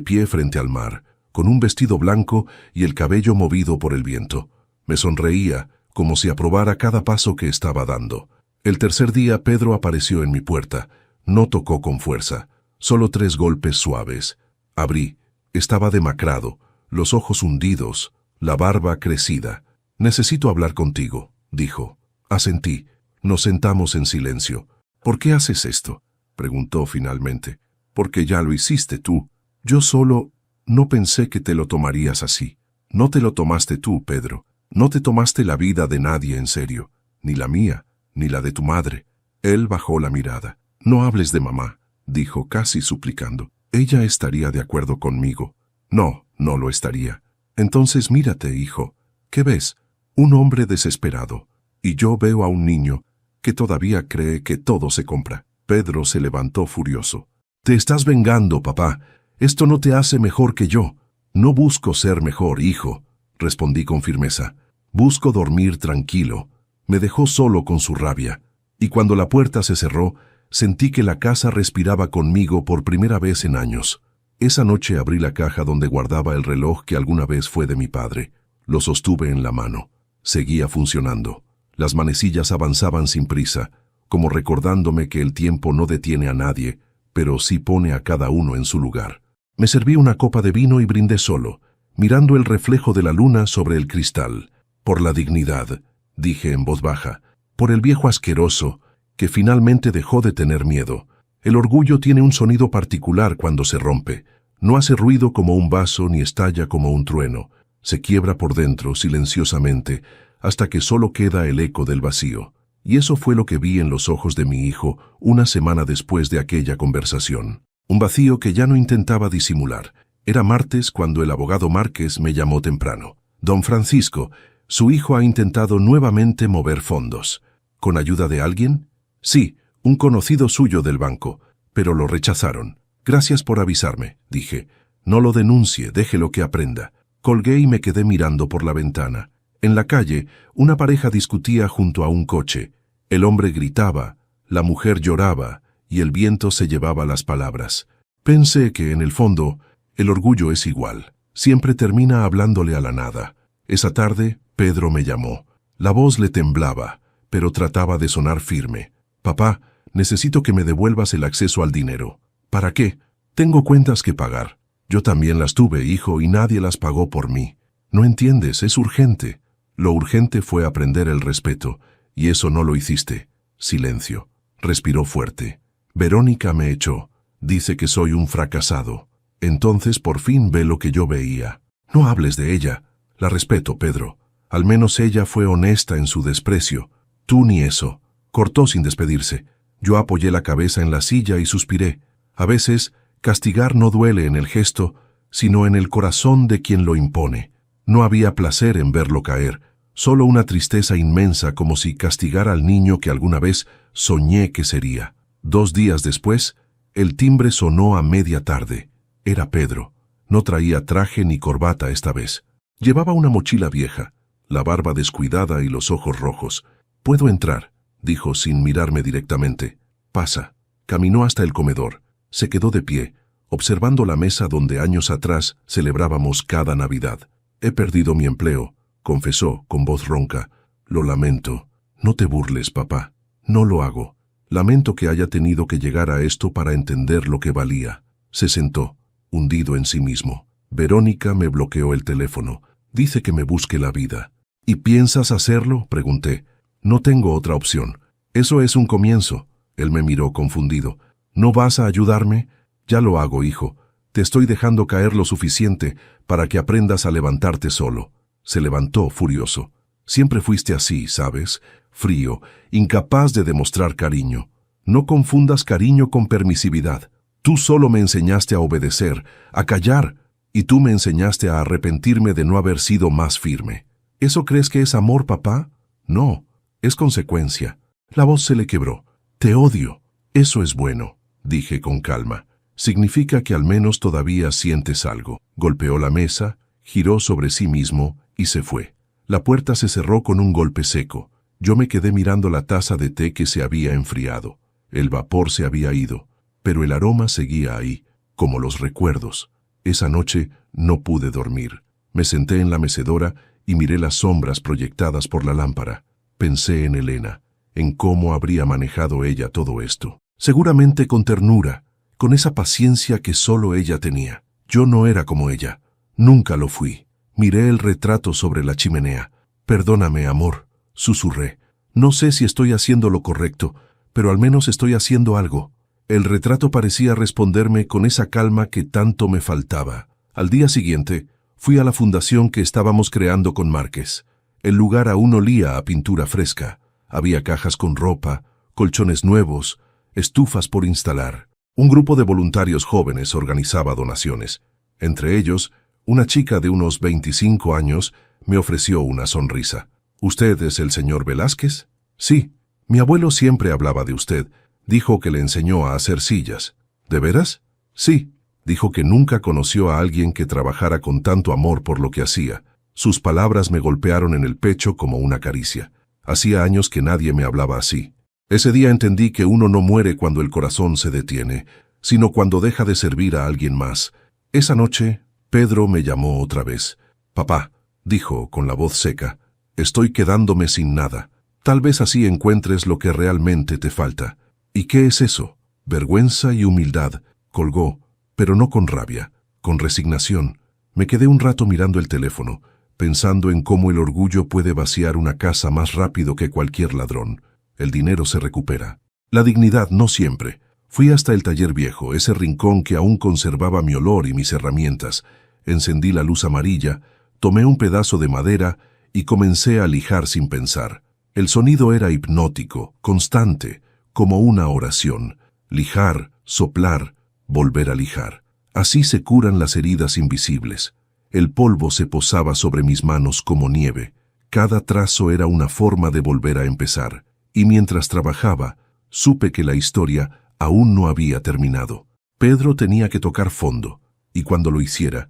pie frente al mar, con un vestido blanco y el cabello movido por el viento. Me sonreía, como si aprobara cada paso que estaba dando. El tercer día Pedro apareció en mi puerta. No tocó con fuerza, solo 3 golpes suaves. Abrí. Estaba demacrado, los ojos hundidos, la barba crecida. «Necesito hablar contigo», dijo. Asentí. Nos sentamos en silencio. «¿Por qué haces esto?», preguntó finalmente. «Porque ya lo hiciste tú. Yo solo no pensé que te lo tomarías así. No te lo tomaste tú, Pedro. No te tomaste la vida de nadie en serio, ni la mía, ni la de tu madre». Él bajó la mirada. «No hables de mamá», dijo casi suplicando. «Ella estaría de acuerdo conmigo». «No, no lo estaría». «Entonces mírate, hijo. ¿Qué ves? Un hombre desesperado. Y yo veo a un niño que todavía cree que todo se compra». Pedro se levantó furioso. «Te estás vengando, papá. Esto no te hace mejor que yo». «No busco ser mejor, hijo», respondí con firmeza. «Busco dormir tranquilo». Me dejó solo con su rabia, y cuando la puerta se cerró, sentí que la casa respiraba conmigo por primera vez en años. Esa noche abrí la caja donde guardaba el reloj que alguna vez fue de mi padre. Lo sostuve en la mano. Seguía funcionando. Las manecillas avanzaban sin prisa, como recordándome que el tiempo no detiene a nadie, pero sí pone a cada uno en su lugar. Me serví una copa de vino y brindé solo, mirando el reflejo de la luna sobre el cristal. «Por la dignidad», dije en voz baja, «por el viejo asqueroso, que finalmente dejó de tener miedo. El orgullo tiene un sonido particular cuando se rompe. No hace ruido como un vaso ni estalla como un trueno. Se quiebra por dentro, silenciosamente, hasta que solo queda el eco del vacío». Y eso fue lo que vi en los ojos de mi hijo una semana después de aquella conversación. Un vacío que ya no intentaba disimular. Era martes cuando el abogado Márquez me llamó temprano. «Don Francisco, su hijo ha intentado nuevamente mover fondos». «¿Con ayuda de alguien?». «Sí, un conocido suyo del banco, pero lo rechazaron». «Gracias por avisarme», dije. «No lo denuncie, déjelo que aprenda». Colgué y me quedé mirando por la ventana. En la calle, una pareja discutía junto a un coche. El hombre gritaba, la mujer lloraba, y el viento se llevaba las palabras. Pensé que, en el fondo, el orgullo es igual. Siempre termina hablándole a la nada. Esa tarde, Pedro me llamó. La voz le temblaba, pero trataba de sonar firme. «Papá, necesito que me devuelvas el acceso al dinero». «¿Para qué?». «Tengo cuentas que pagar». «Yo también las tuve, hijo, y nadie las pagó por mí». «No entiendes, es urgente». Lo urgente fue aprender el respeto, y eso no lo hiciste. Silencio. Respiró fuerte. «Verónica me echó. Dice que soy un fracasado. Entonces por fin ve lo que yo veía». «No hables de ella». «La respeto, Pedro. Al menos ella fue honesta en su desprecio. Tú ni eso». Cortó sin despedirse. Yo apoyé la cabeza en la silla y suspiré. A veces, castigar no duele en el gesto, sino en el corazón de quien lo impone. No había placer en verlo caer, solo una tristeza inmensa, como si castigara al niño que alguna vez soñé que sería. 2 días después, el timbre sonó a media tarde. Era Pedro. No traía traje ni corbata esta vez. Llevaba una mochila vieja, la barba descuidada y los ojos rojos. «¿Puedo entrar?», dijo sin mirarme directamente. «Pasa». Caminó hasta el comedor. Se quedó de pie, observando la mesa donde años atrás celebrábamos cada Navidad. «He perdido mi empleo», confesó con voz ronca. «Lo lamento». «No te burles, papá». «No lo hago. Lamento que haya tenido que llegar a esto para entender lo que valía». Se sentó, hundido en sí mismo. Verónica me bloqueó el teléfono. Dice que me busque la vida. «¿Y piensas hacerlo?», pregunté. «No tengo otra opción. Eso es un comienzo». Él me miró confundido. «¿No vas a ayudarme?». «Ya lo hago, hijo. Te estoy dejando caer lo suficiente para que aprendas a levantarte solo». Se levantó furioso. «Siempre fuiste así, ¿sabes? Frío, incapaz de demostrar cariño». No confundas cariño con permisividad. Tú solo me enseñaste a obedecer, a callar, y tú me enseñaste a arrepentirme de no haber sido más firme. ¿Eso crees que es amor, papá? No, es consecuencia. La voz se le quebró. Te odio. Eso es bueno, dije con calma. Significa que al menos todavía sientes algo. Golpeó la mesa, giró sobre sí mismo y se fue. La puerta se cerró con un golpe seco. Yo me quedé mirando la taza de té que se había enfriado. El vapor se había ido, pero el aroma seguía ahí, como los recuerdos. Esa noche no pude dormir. Me senté en la mecedora y miré las sombras proyectadas por la lámpara. Pensé en Elena, en cómo habría manejado ella todo esto. Seguramente con ternura, con esa paciencia que solo ella tenía. Yo no era como ella. Nunca lo fui. Miré el retrato sobre la chimenea. Perdóname, amor, susurré. No sé si estoy haciendo lo correcto, pero al menos estoy haciendo algo. El retrato parecía responderme con esa calma que tanto me faltaba. Al día siguiente, fui a la fundación que estábamos creando con Márquez. El lugar aún olía a pintura fresca. Había cajas con ropa, colchones nuevos, estufas por instalar. Un grupo de voluntarios jóvenes organizaba donaciones. Entre ellos, una chica de unos 25 años me ofreció una sonrisa. ¿Usted es el señor Velázquez? Sí. Mi abuelo siempre hablaba de usted. Dijo que le enseñó a hacer sillas. ¿De veras? Sí. Dijo que nunca conoció a alguien que trabajara con tanto amor por lo que hacía. Sus palabras me golpearon en el pecho como una caricia. Hacía años que nadie me hablaba así. Ese día entendí que uno no muere cuando el corazón se detiene, sino cuando deja de servir a alguien más. Esa noche, Pedro me llamó otra vez. Papá, dijo con la voz seca, estoy quedándome sin nada. Tal vez así encuentres lo que realmente te falta. ¿Y qué es eso? Vergüenza y humildad. Colgó, pero no con rabia, con resignación. Me quedé un rato mirando el teléfono, pensando en cómo el orgullo puede vaciar una casa más rápido que cualquier ladrón. El dinero se recupera. La dignidad no siempre. Fui hasta el taller viejo, ese rincón que aún conservaba mi olor y mis herramientas. Encendí la luz amarilla, tomé un pedazo de madera y comencé a lijar sin pensar. El sonido era hipnótico, constante, como una oración. Lijar, soplar, volver a lijar. Así se curan las heridas invisibles. El polvo se posaba sobre mis manos como nieve. Cada trazo era una forma de volver a empezar. Y mientras trabajaba, supe que la historia aún no había terminado. Pedro tenía que tocar fondo, y cuando lo hiciera,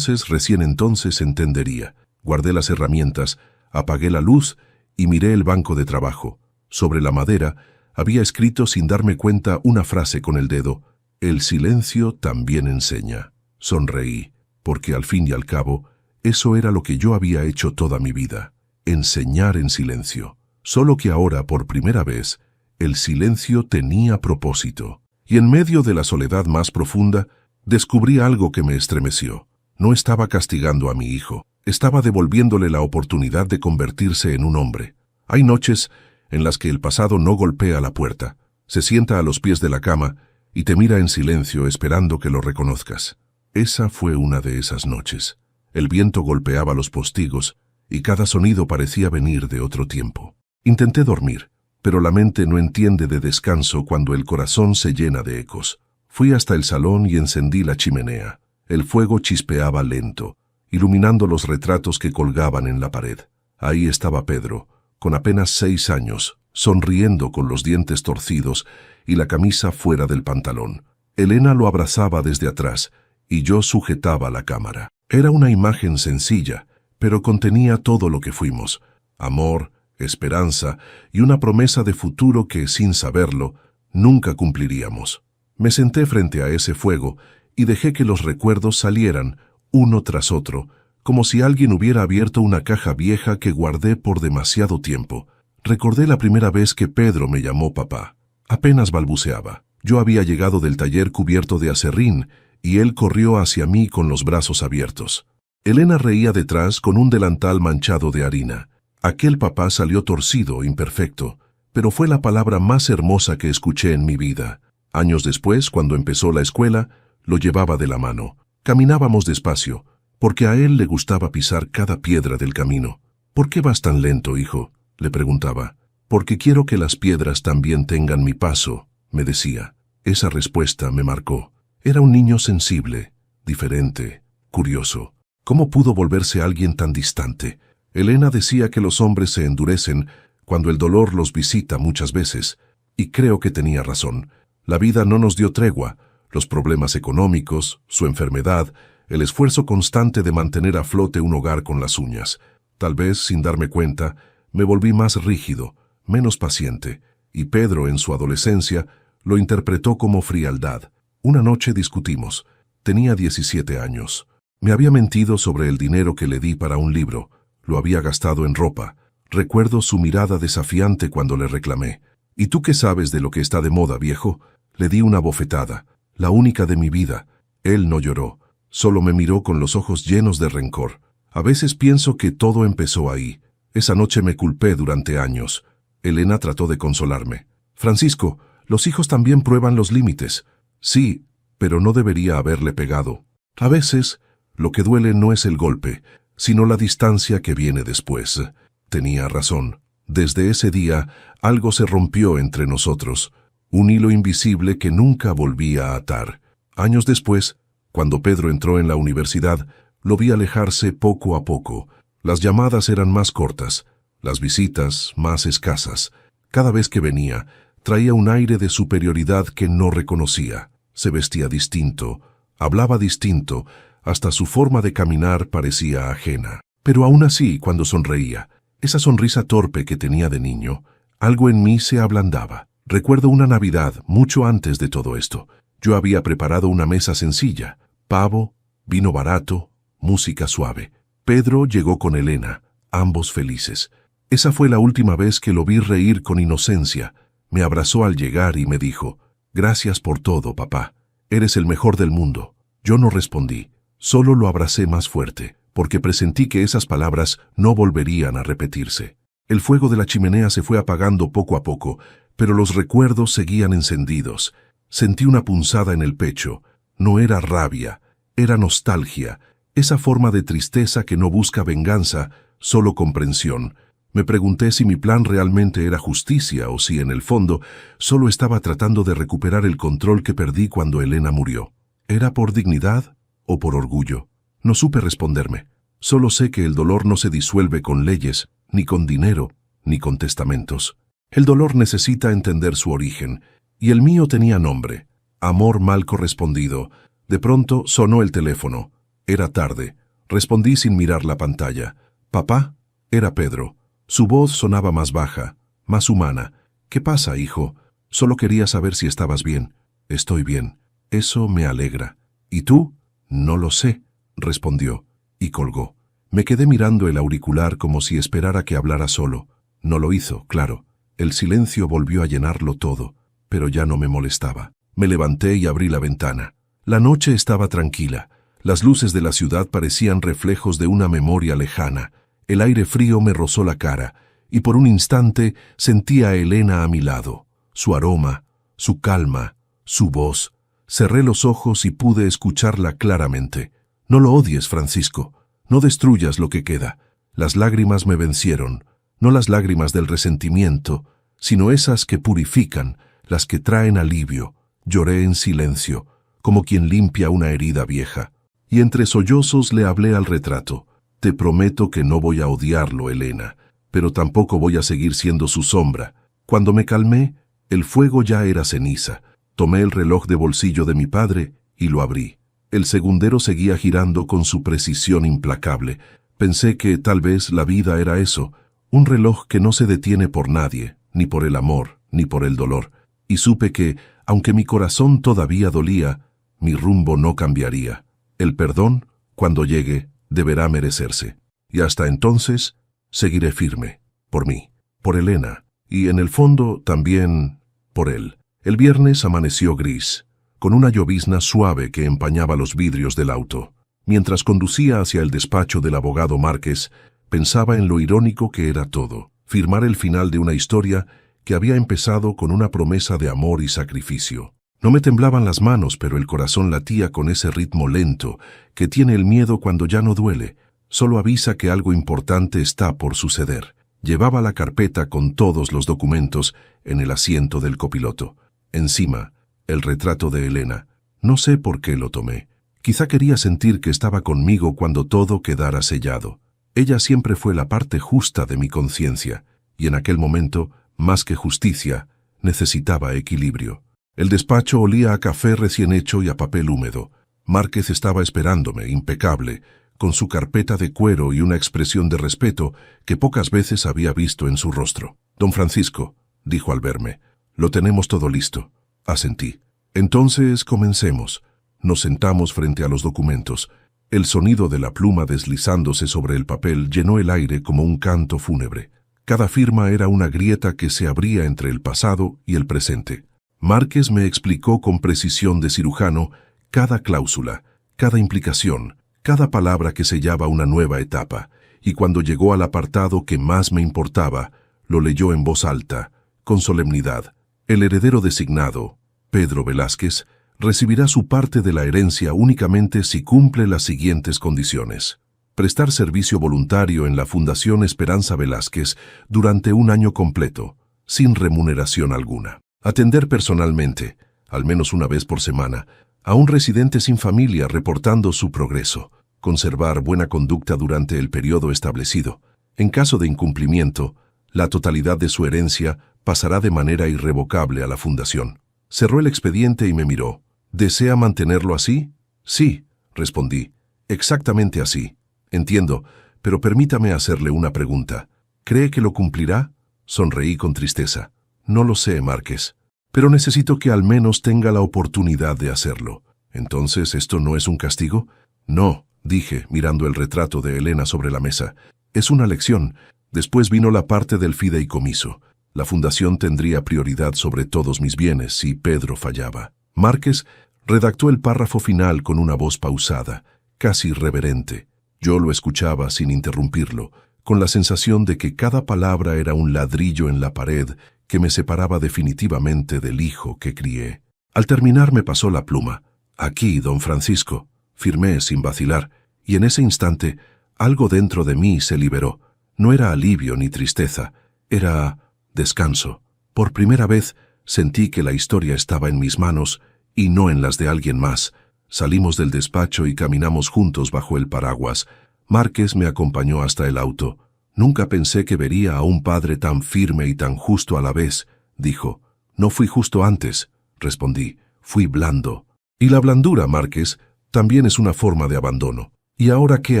recién entonces entendería. Guardé las herramientas, apagué la luz y miré el banco de trabajo. Sobre la madera había escrito sin darme cuenta una frase con el dedo: el silencio también enseña. Sonreí, porque al fin y al cabo, eso era lo que yo había hecho toda mi vida, enseñar en silencio. Solo que ahora, por primera vez, el silencio tenía propósito. Y en medio de la soledad más profunda, descubrí algo que me estremeció. No estaba castigando a mi hijo, estaba devolviéndole la oportunidad de convertirse en un hombre. Hay noches en las que el pasado no golpea la puerta, se sienta a los pies de la cama y te mira en silencio esperando que lo reconozcas. Esa fue una de esas noches. El viento golpeaba los postigos y cada sonido parecía venir de otro tiempo. Intenté dormir, pero la mente no entiende de descanso cuando el corazón se llena de ecos. Fui hasta el salón y encendí la chimenea. El fuego chispeaba lento, iluminando los retratos que colgaban en la pared. Ahí estaba Pedro, con apenas 6 años, sonriendo con los dientes torcidos y la camisa fuera del pantalón. Elena lo abrazaba desde atrás y yo sujetaba la cámara. Era una imagen sencilla, pero contenía todo lo que fuimos: amor, esperanza y una promesa de futuro que, sin saberlo, nunca cumpliríamos. Me senté frente a ese fuego y dejé que los recuerdos salieran, uno tras otro, como si alguien hubiera abierto una caja vieja que guardé por demasiado tiempo. Recordé la primera vez que Pedro me llamó papá. Apenas balbuceaba. Yo había llegado del taller cubierto de aserrín y él corrió hacia mí con los brazos abiertos. Elena reía detrás con un delantal manchado de harina. Aquel papá salió torcido, imperfecto, pero fue la palabra más hermosa que escuché en mi vida. Años después, cuando empezó la escuela, lo llevaba de la mano. Caminábamos despacio, porque a él le gustaba pisar cada piedra del camino. ¿Por qué vas tan lento, hijo?, le preguntaba. Porque quiero que las piedras también tengan mi paso, me decía. Esa respuesta me marcó. Era un niño sensible, diferente, curioso. ¿Cómo pudo volverse alguien tan distante? Elena decía que los hombres se endurecen cuando el dolor los visita muchas veces, y creo que tenía razón. La vida no nos dio tregua, los problemas económicos, su enfermedad, el esfuerzo constante de mantener a flote un hogar con las uñas. Tal vez, sin darme cuenta, me volví más rígido, menos paciente, y Pedro, en su adolescencia, lo interpretó como frialdad. Una noche discutimos. Tenía 17 años. Me había mentido sobre el dinero que le di para un libro. Lo había gastado en ropa. Recuerdo su mirada desafiante cuando le reclamé. ¿Y tú qué sabes de lo que está de moda, viejo? Le di una bofetada, la única de mi vida. Él no lloró, solo me miró con los ojos llenos de rencor. A veces pienso que todo empezó ahí. Esa noche me culpé durante años. Elena trató de consolarme. Francisco, los hijos también prueban los límites. Sí, pero no debería haberle pegado. A veces, lo que duele no es el golpe, sino la distancia que viene después. Tenía razón. Desde ese día, algo se rompió entre nosotros, un hilo invisible que nunca volví a atar. Años después, cuando Pedro entró en la universidad, lo vi alejarse poco a poco. Las llamadas eran más cortas, las visitas más escasas. Cada vez que venía, traía un aire de superioridad que no reconocía. Se vestía distinto, hablaba distinto, hasta su forma de caminar parecía ajena. Pero aún así, cuando sonreía, esa sonrisa torpe que tenía de niño, algo en mí se ablandaba. Recuerdo una Navidad, mucho antes de todo esto. Yo había preparado una mesa sencilla, pavo, vino barato, música suave. Pedro llegó con Elena, ambos felices. Esa fue la última vez que lo vi reír con inocencia. Me abrazó al llegar y me dijo, «Gracias por todo, papá. Eres el mejor del mundo». Yo no respondí, solo lo abracé más fuerte, porque presentí que esas palabras no volverían a repetirse. El fuego de la chimenea se fue apagando poco a poco, pero los recuerdos seguían encendidos. Sentí una punzada en el pecho. No era rabia, era nostalgia, esa forma de tristeza que no busca venganza, solo comprensión. Me pregunté si mi plan realmente era justicia o si, en el fondo, solo estaba tratando de recuperar el control que perdí cuando Elena murió. ¿Era por dignidad o por orgullo? No supe responderme. Solo sé que el dolor no se disuelve con leyes, ni con dinero, ni con testamentos. El dolor necesita entender su origen, y el mío tenía nombre. Amor mal correspondido. De pronto sonó el teléfono. Era tarde. Respondí sin mirar la pantalla. «¿Papá?» Era Pedro. Su voz sonaba más baja, más humana. «¿Qué pasa, hijo? Solo quería saber si estabas bien». «Estoy bien. Eso me alegra». «¿Y tú?» «No lo sé», respondió, y colgó. Me quedé mirando el auricular como si esperara que hablara solo. No lo hizo, claro. El silencio volvió a llenarlo todo, pero ya no me molestaba. Me levanté y abrí la ventana. La noche estaba tranquila. Las luces de la ciudad parecían reflejos de una memoria lejana. El aire frío me rozó la cara, y por un instante sentí a Elena a mi lado. Su aroma, su calma, su voz. Cerré los ojos y pude escucharla claramente. «No lo odies, Francisco. No destruyas lo que queda». Las lágrimas me vencieron, no las lágrimas del resentimiento, sino esas que purifican, las que traen alivio. Lloré en silencio, como quien limpia una herida vieja. Y entre sollozos le hablé al retrato. «Te prometo que no voy a odiarlo, Elena, pero tampoco voy a seguir siendo su sombra». Cuando me calmé, el fuego ya era ceniza. Tomé el reloj de bolsillo de mi padre y lo abrí. El segundero seguía girando con su precisión implacable. Pensé que tal vez la vida era eso, un reloj que no se detiene por nadie, ni por el amor, ni por el dolor. Y supe que, aunque mi corazón todavía dolía, mi rumbo no cambiaría. El perdón, cuando llegue, deberá merecerse. Y hasta entonces, seguiré firme, por mí, por Elena, y en el fondo también por él. El viernes amaneció gris, con una llovizna suave que empañaba los vidrios del auto. Mientras conducía hacia el despacho del abogado Márquez, pensaba en lo irónico que era todo, firmar el final de una historia que había empezado con una promesa de amor y sacrificio. No me temblaban las manos, pero el corazón latía con ese ritmo lento que tiene el miedo cuando ya no duele, solo avisa que algo importante está por suceder. Llevaba la carpeta con todos los documentos en el asiento del copiloto. Encima, el retrato de Elena. No sé por qué lo tomé. Quizá quería sentir que estaba conmigo cuando todo quedara sellado. Ella siempre fue la parte justa de mi conciencia, y en aquel momento, más que justicia, necesitaba equilibrio. El despacho olía a café recién hecho y a papel húmedo. Márquez estaba esperándome, impecable, con su carpeta de cuero y una expresión de respeto que pocas veces había visto en su rostro. «Don Francisco», dijo al verme, «lo tenemos todo listo». Asentí. «Entonces comencemos». Nos sentamos frente a los documentos. El sonido de la pluma deslizándose sobre el papel llenó el aire como un canto fúnebre. Cada firma era una grieta que se abría entre el pasado y el presente. Márquez me explicó con precisión de cirujano cada cláusula, cada implicación, cada palabra que sellaba una nueva etapa, y cuando llegó al apartado que más me importaba, lo leyó en voz alta, con solemnidad. El heredero designado, Pedro Velázquez, recibirá su parte de la herencia únicamente si cumple las siguientes condiciones. Prestar servicio voluntario en la Fundación Esperanza Velázquez durante un año completo, sin remuneración alguna. Atender personalmente, al menos una vez por semana, a un residente sin familia reportando su progreso. Conservar buena conducta durante el periodo establecido. En caso de incumplimiento, la totalidad de su herencia pasará de manera irrevocable a la Fundación. Cerró el expediente y me miró. ¿Desea mantenerlo así? Sí, respondí. Exactamente así. Entiendo, pero permítame hacerle una pregunta. ¿Cree que lo cumplirá? Sonreí con tristeza. No lo sé, Márquez, pero necesito que al menos tenga la oportunidad de hacerlo. ¿Entonces esto no es un castigo? No, dije, mirando el retrato de Elena sobre la mesa. Es una lección. Después vino la parte del fideicomiso. La fundación tendría prioridad sobre todos mis bienes si Pedro fallaba. Márquez redactó el párrafo final con una voz pausada, casi reverente. Yo lo escuchaba sin interrumpirlo, con la sensación de que cada palabra era un ladrillo en la pared que me separaba definitivamente del hijo que crié. Al terminar me pasó la pluma. «Aquí, don Francisco», firmé sin vacilar, y en ese instante algo dentro de mí se liberó. No era alivio ni tristeza, era descanso. Por primera vez sentí que la historia estaba en mis manos y no en las de alguien más. Salimos del despacho y caminamos juntos bajo el paraguas. Márquez me acompañó hasta el auto. «Nunca pensé que vería a un padre tan firme y tan justo a la vez», dijo. «No fui justo antes», respondí. «Fui blando». «Y la blandura, Márquez, también es una forma de abandono». «¿Y ahora qué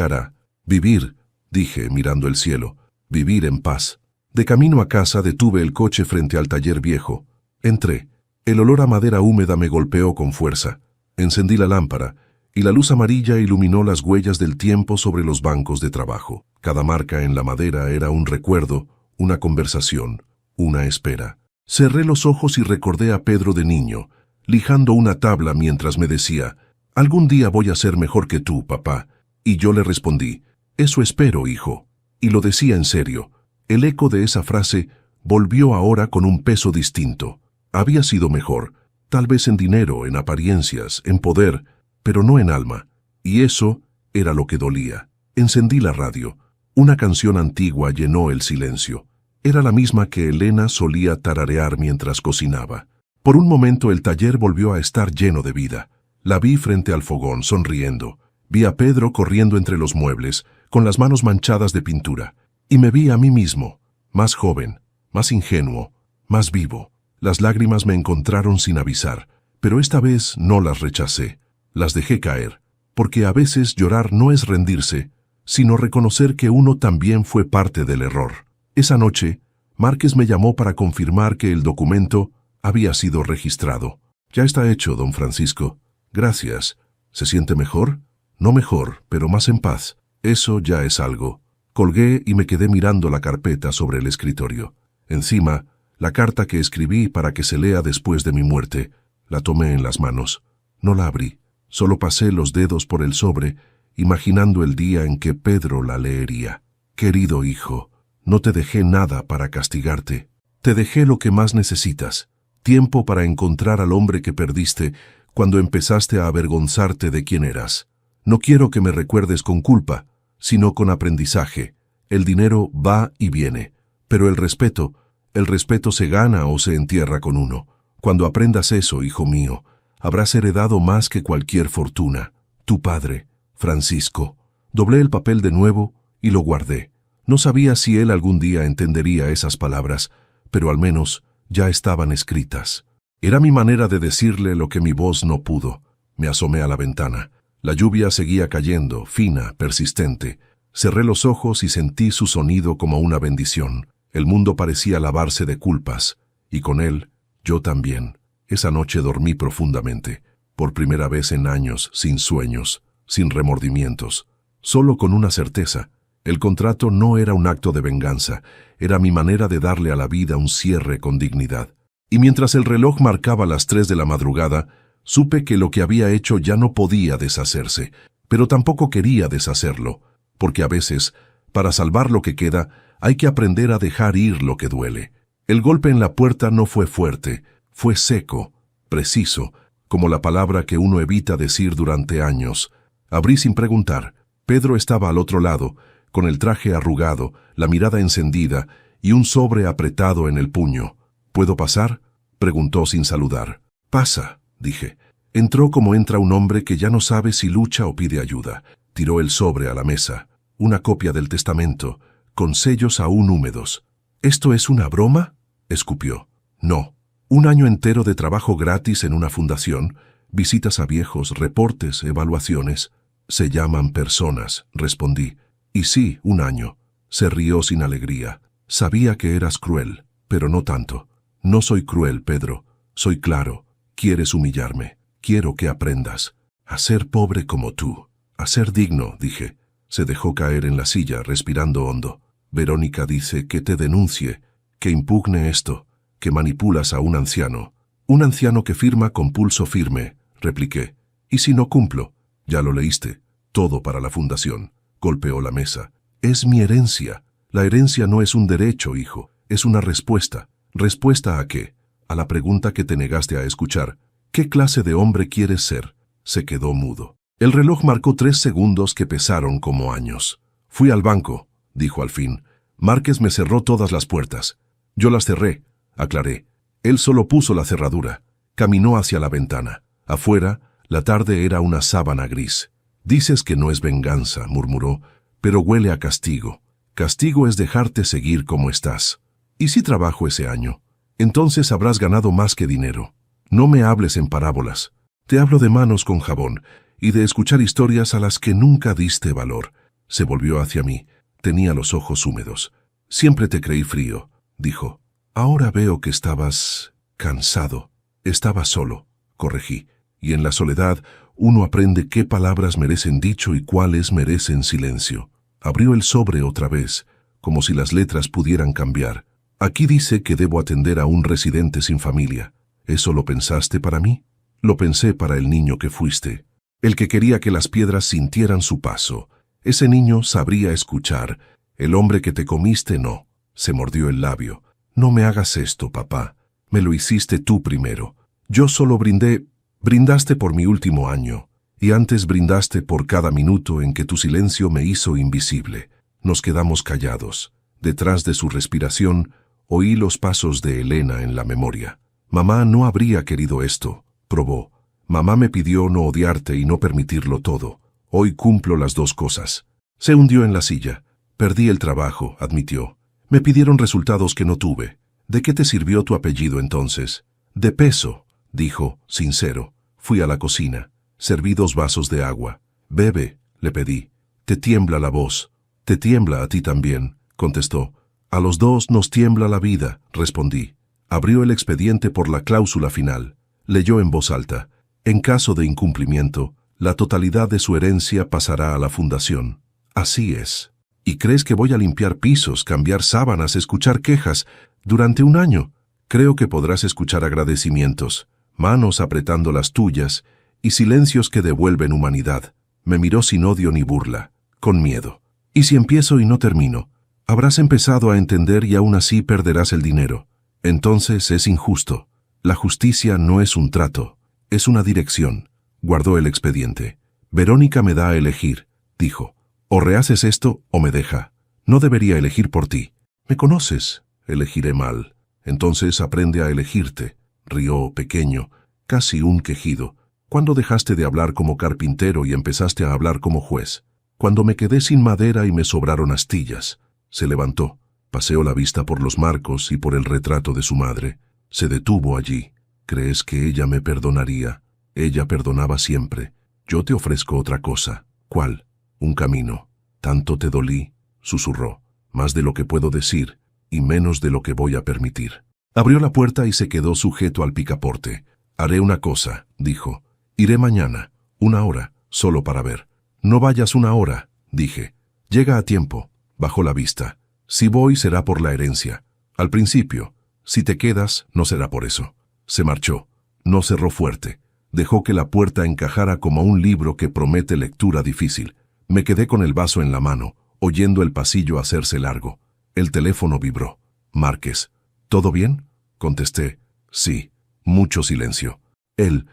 hará?» «Vivir», dije, mirando el cielo. «Vivir en paz». De camino a casa detuve el coche frente al taller viejo. Entré. El olor a madera húmeda me golpeó con fuerza. Encendí la lámpara, y la luz amarilla iluminó las huellas del tiempo sobre los bancos de trabajo. Cada marca en la madera era un recuerdo, una conversación, una espera. Cerré los ojos y recordé a Pedro de niño, lijando una tabla mientras me decía, «Algún día voy a ser mejor que tú, papá». Y yo le respondí, «Eso espero, hijo». Y lo decía en serio. El eco de esa frase volvió ahora con un peso distinto. Había sido mejor, tal vez en dinero, en apariencias, en poder, pero no en alma. Y eso era lo que dolía. Encendí la radio. Una canción antigua llenó el silencio. Era la misma que Elena solía tararear mientras cocinaba. Por un momento el taller volvió a estar lleno de vida. La vi frente al fogón, sonriendo. Vi a Pedro corriendo entre los muebles, con las manos manchadas de pintura. Y me vi a mí mismo, más joven, más ingenuo, más vivo. Las lágrimas me encontraron sin avisar, pero esta vez no las rechacé. Las dejé caer, porque a veces llorar no es rendirse, sino reconocer que uno también fue parte del error. Esa noche, Márquez me llamó para confirmar que el documento había sido registrado. «Ya está hecho, don Francisco. Gracias. ¿Se siente mejor?» «No mejor, pero más en paz. Eso ya es algo». Colgué y me quedé mirando la carpeta sobre el escritorio. Encima, la carta que escribí para que se lea después de mi muerte. La tomé en las manos. No la abrí. Solo pasé los dedos por el sobre, imaginando el día en que Pedro la leería. «Querido hijo, no te dejé nada para castigarte. Te dejé lo que más necesitas. Tiempo para encontrar al hombre que perdiste cuando empezaste a avergonzarte de quién eras. No quiero que me recuerdes con culpa, sino con aprendizaje. El dinero va y viene. Pero el respeto se gana o se entierra con uno. Cuando aprendas eso, hijo mío, habrás heredado más que cualquier fortuna. Tu padre, Francisco. Doblé el papel de nuevo y lo guardé. No sabía si él algún día entendería esas palabras, pero al menos ya estaban escritas. Era mi manera de decirle lo que mi voz no pudo. Me asomé a la ventana. La lluvia seguía cayendo, fina, persistente. Cerré los ojos y sentí su sonido como una bendición. El mundo parecía lavarse de culpas, y con él, yo también. Esa noche dormí profundamente, por primera vez en años, sin sueños, sin remordimientos, solo con una certeza. El contrato no era un acto de venganza, era mi manera de darle a la vida un cierre con dignidad. Y mientras el reloj marcaba las 3 de la madrugada, supe que lo que había hecho ya no podía deshacerse, pero tampoco quería deshacerlo, porque a veces, para salvar lo que queda, hay que aprender a dejar ir lo que duele. El golpe en la puerta no fue fuerte, fue seco, preciso, como la palabra que uno evita decir durante años. Abrí sin preguntar. Pedro estaba al otro lado, con el traje arrugado, la mirada encendida y un sobre apretado en el puño. ¿Puedo pasar?, preguntó sin saludar. Pasa, dije. Entró como entra un hombre que ya no sabe si lucha o pide ayuda. Tiró el sobre a la mesa, una copia del testamento, con sellos aún húmedos. ¿Esto es una broma?, escupió. No. 1 año entero de trabajo gratis en una fundación, visitas a viejos, reportes, evaluaciones. Se llaman personas, respondí. Y sí, 1 año. Se rió sin alegría. Sabía que eras cruel, pero no tanto. No soy cruel, Pedro. Soy claro. Quieres humillarme. Quiero que aprendas a ser pobre como tú. A ser digno, dije. Se dejó caer en la silla, respirando hondo. Verónica dice que te denuncie, que impugne esto, que manipulas a un anciano. Un anciano que firma con pulso firme, repliqué. ¿Y si no cumplo? Ya lo leíste. Todo para la fundación. Golpeó la mesa. Es mi herencia. La herencia no es un derecho, hijo. Es una respuesta. ¿Respuesta a qué? A la pregunta que te negaste a escuchar. ¿Qué clase de hombre quieres ser? Se quedó mudo. El reloj marcó 3 segundos que pesaron como años. Fui al banco, dijo al fin. Márquez me cerró todas las puertas. Yo las cerré, aclaré. Él solo puso la cerradura. Caminó hacia la ventana. Afuera, la tarde era una sábana gris. Dices que no es venganza, murmuró, pero huele a castigo. Castigo es dejarte seguir como estás. ¿Y si trabajo ese año? Entonces habrás ganado más que dinero. No me hables en parábolas. Te hablo de manos con jabón y de escuchar historias a las que nunca diste valor. Se volvió hacia mí. Tenía los ojos húmedos. Siempre te creí frío, dijo. Ahora veo que estabas cansado. Estabas solo, corregí. Y en la soledad uno aprende qué palabras merecen dicho y cuáles merecen silencio. Abrió el sobre otra vez, como si las letras pudieran cambiar. Aquí dice que debo atender a un residente sin familia. ¿Eso lo pensaste para mí? Lo pensé para el niño que fuiste, el que quería que las piedras sintieran su paso. Ese niño sabría escuchar. El hombre que te comiste no. Se mordió el labio. No me hagas esto, papá. Me lo hiciste tú primero. Yo solo brindé. Brindaste por mi último año, y antes brindaste por cada minuto en que tu silencio me hizo invisible. Nos quedamos callados. Detrás de su respiración, oí los pasos de Elena en la memoria. Mamá no habría querido esto, probó. Mamá me pidió no odiarte y no permitirlo todo. Hoy cumplo las 2 cosas. Se hundió en la silla. Perdí el trabajo, admitió. Me pidieron resultados que no tuve. ¿De qué te sirvió tu apellido entonces? De peso, dijo, sincero. Fui a la cocina. Serví 2 vasos de agua. Bebe, le pedí. Te tiembla la voz. Te tiembla a ti también, contestó. A los 2 nos tiembla la vida, respondí. Abrió el expediente por la cláusula final. Leyó en voz alta. En caso de incumplimiento, la totalidad de su herencia pasará a la fundación. Así es. ¿Y crees que voy a limpiar pisos, cambiar sábanas, escuchar quejas durante 1 año? Creo que podrás escuchar agradecimientos, manos apretando las tuyas y silencios que devuelven humanidad. Me miró sin odio ni burla, con miedo. ¿Y si empiezo y no termino? Habrás empezado a entender y aún así perderás el dinero. Entonces es injusto. La justicia no es un trato, es una dirección. Guardó el expediente. Verónica me da a elegir, dijo. O rehaces esto o me deja. No debería elegir por ti. «Me conoces. Elegiré mal. Entonces aprende a elegirte». Rió pequeño, casi un quejido. «¿Cuándo dejaste de hablar como carpintero y empezaste a hablar como juez?» «Cuando me quedé sin madera y me sobraron astillas». Se levantó, paseó la vista por los marcos y por el retrato de su madre. Se detuvo allí. «¿Crees que ella me perdonaría?» «Ella perdonaba siempre. Yo te ofrezco otra cosa». «¿Cuál?» «Un camino». «¿Tanto te dolí?», susurró. «Más de lo que puedo decir y menos de lo que voy a permitir». Abrió la puerta y se quedó sujeto al picaporte. «Haré una cosa», dijo. «Iré mañana, 1 hora, solo para ver». «No vayas 1 hora», dije. «Llega a tiempo». Bajó la vista. «Si voy será por la herencia. Al principio. Si te quedas, no será por eso». Se marchó. No cerró fuerte. Dejó que la puerta encajara como un libro que promete lectura difícil. Me quedé con el vaso en la mano, oyendo el pasillo hacerse largo. El teléfono vibró. «Márquez». «¿Todo bien?», contesté. «Sí». Mucho silencio. El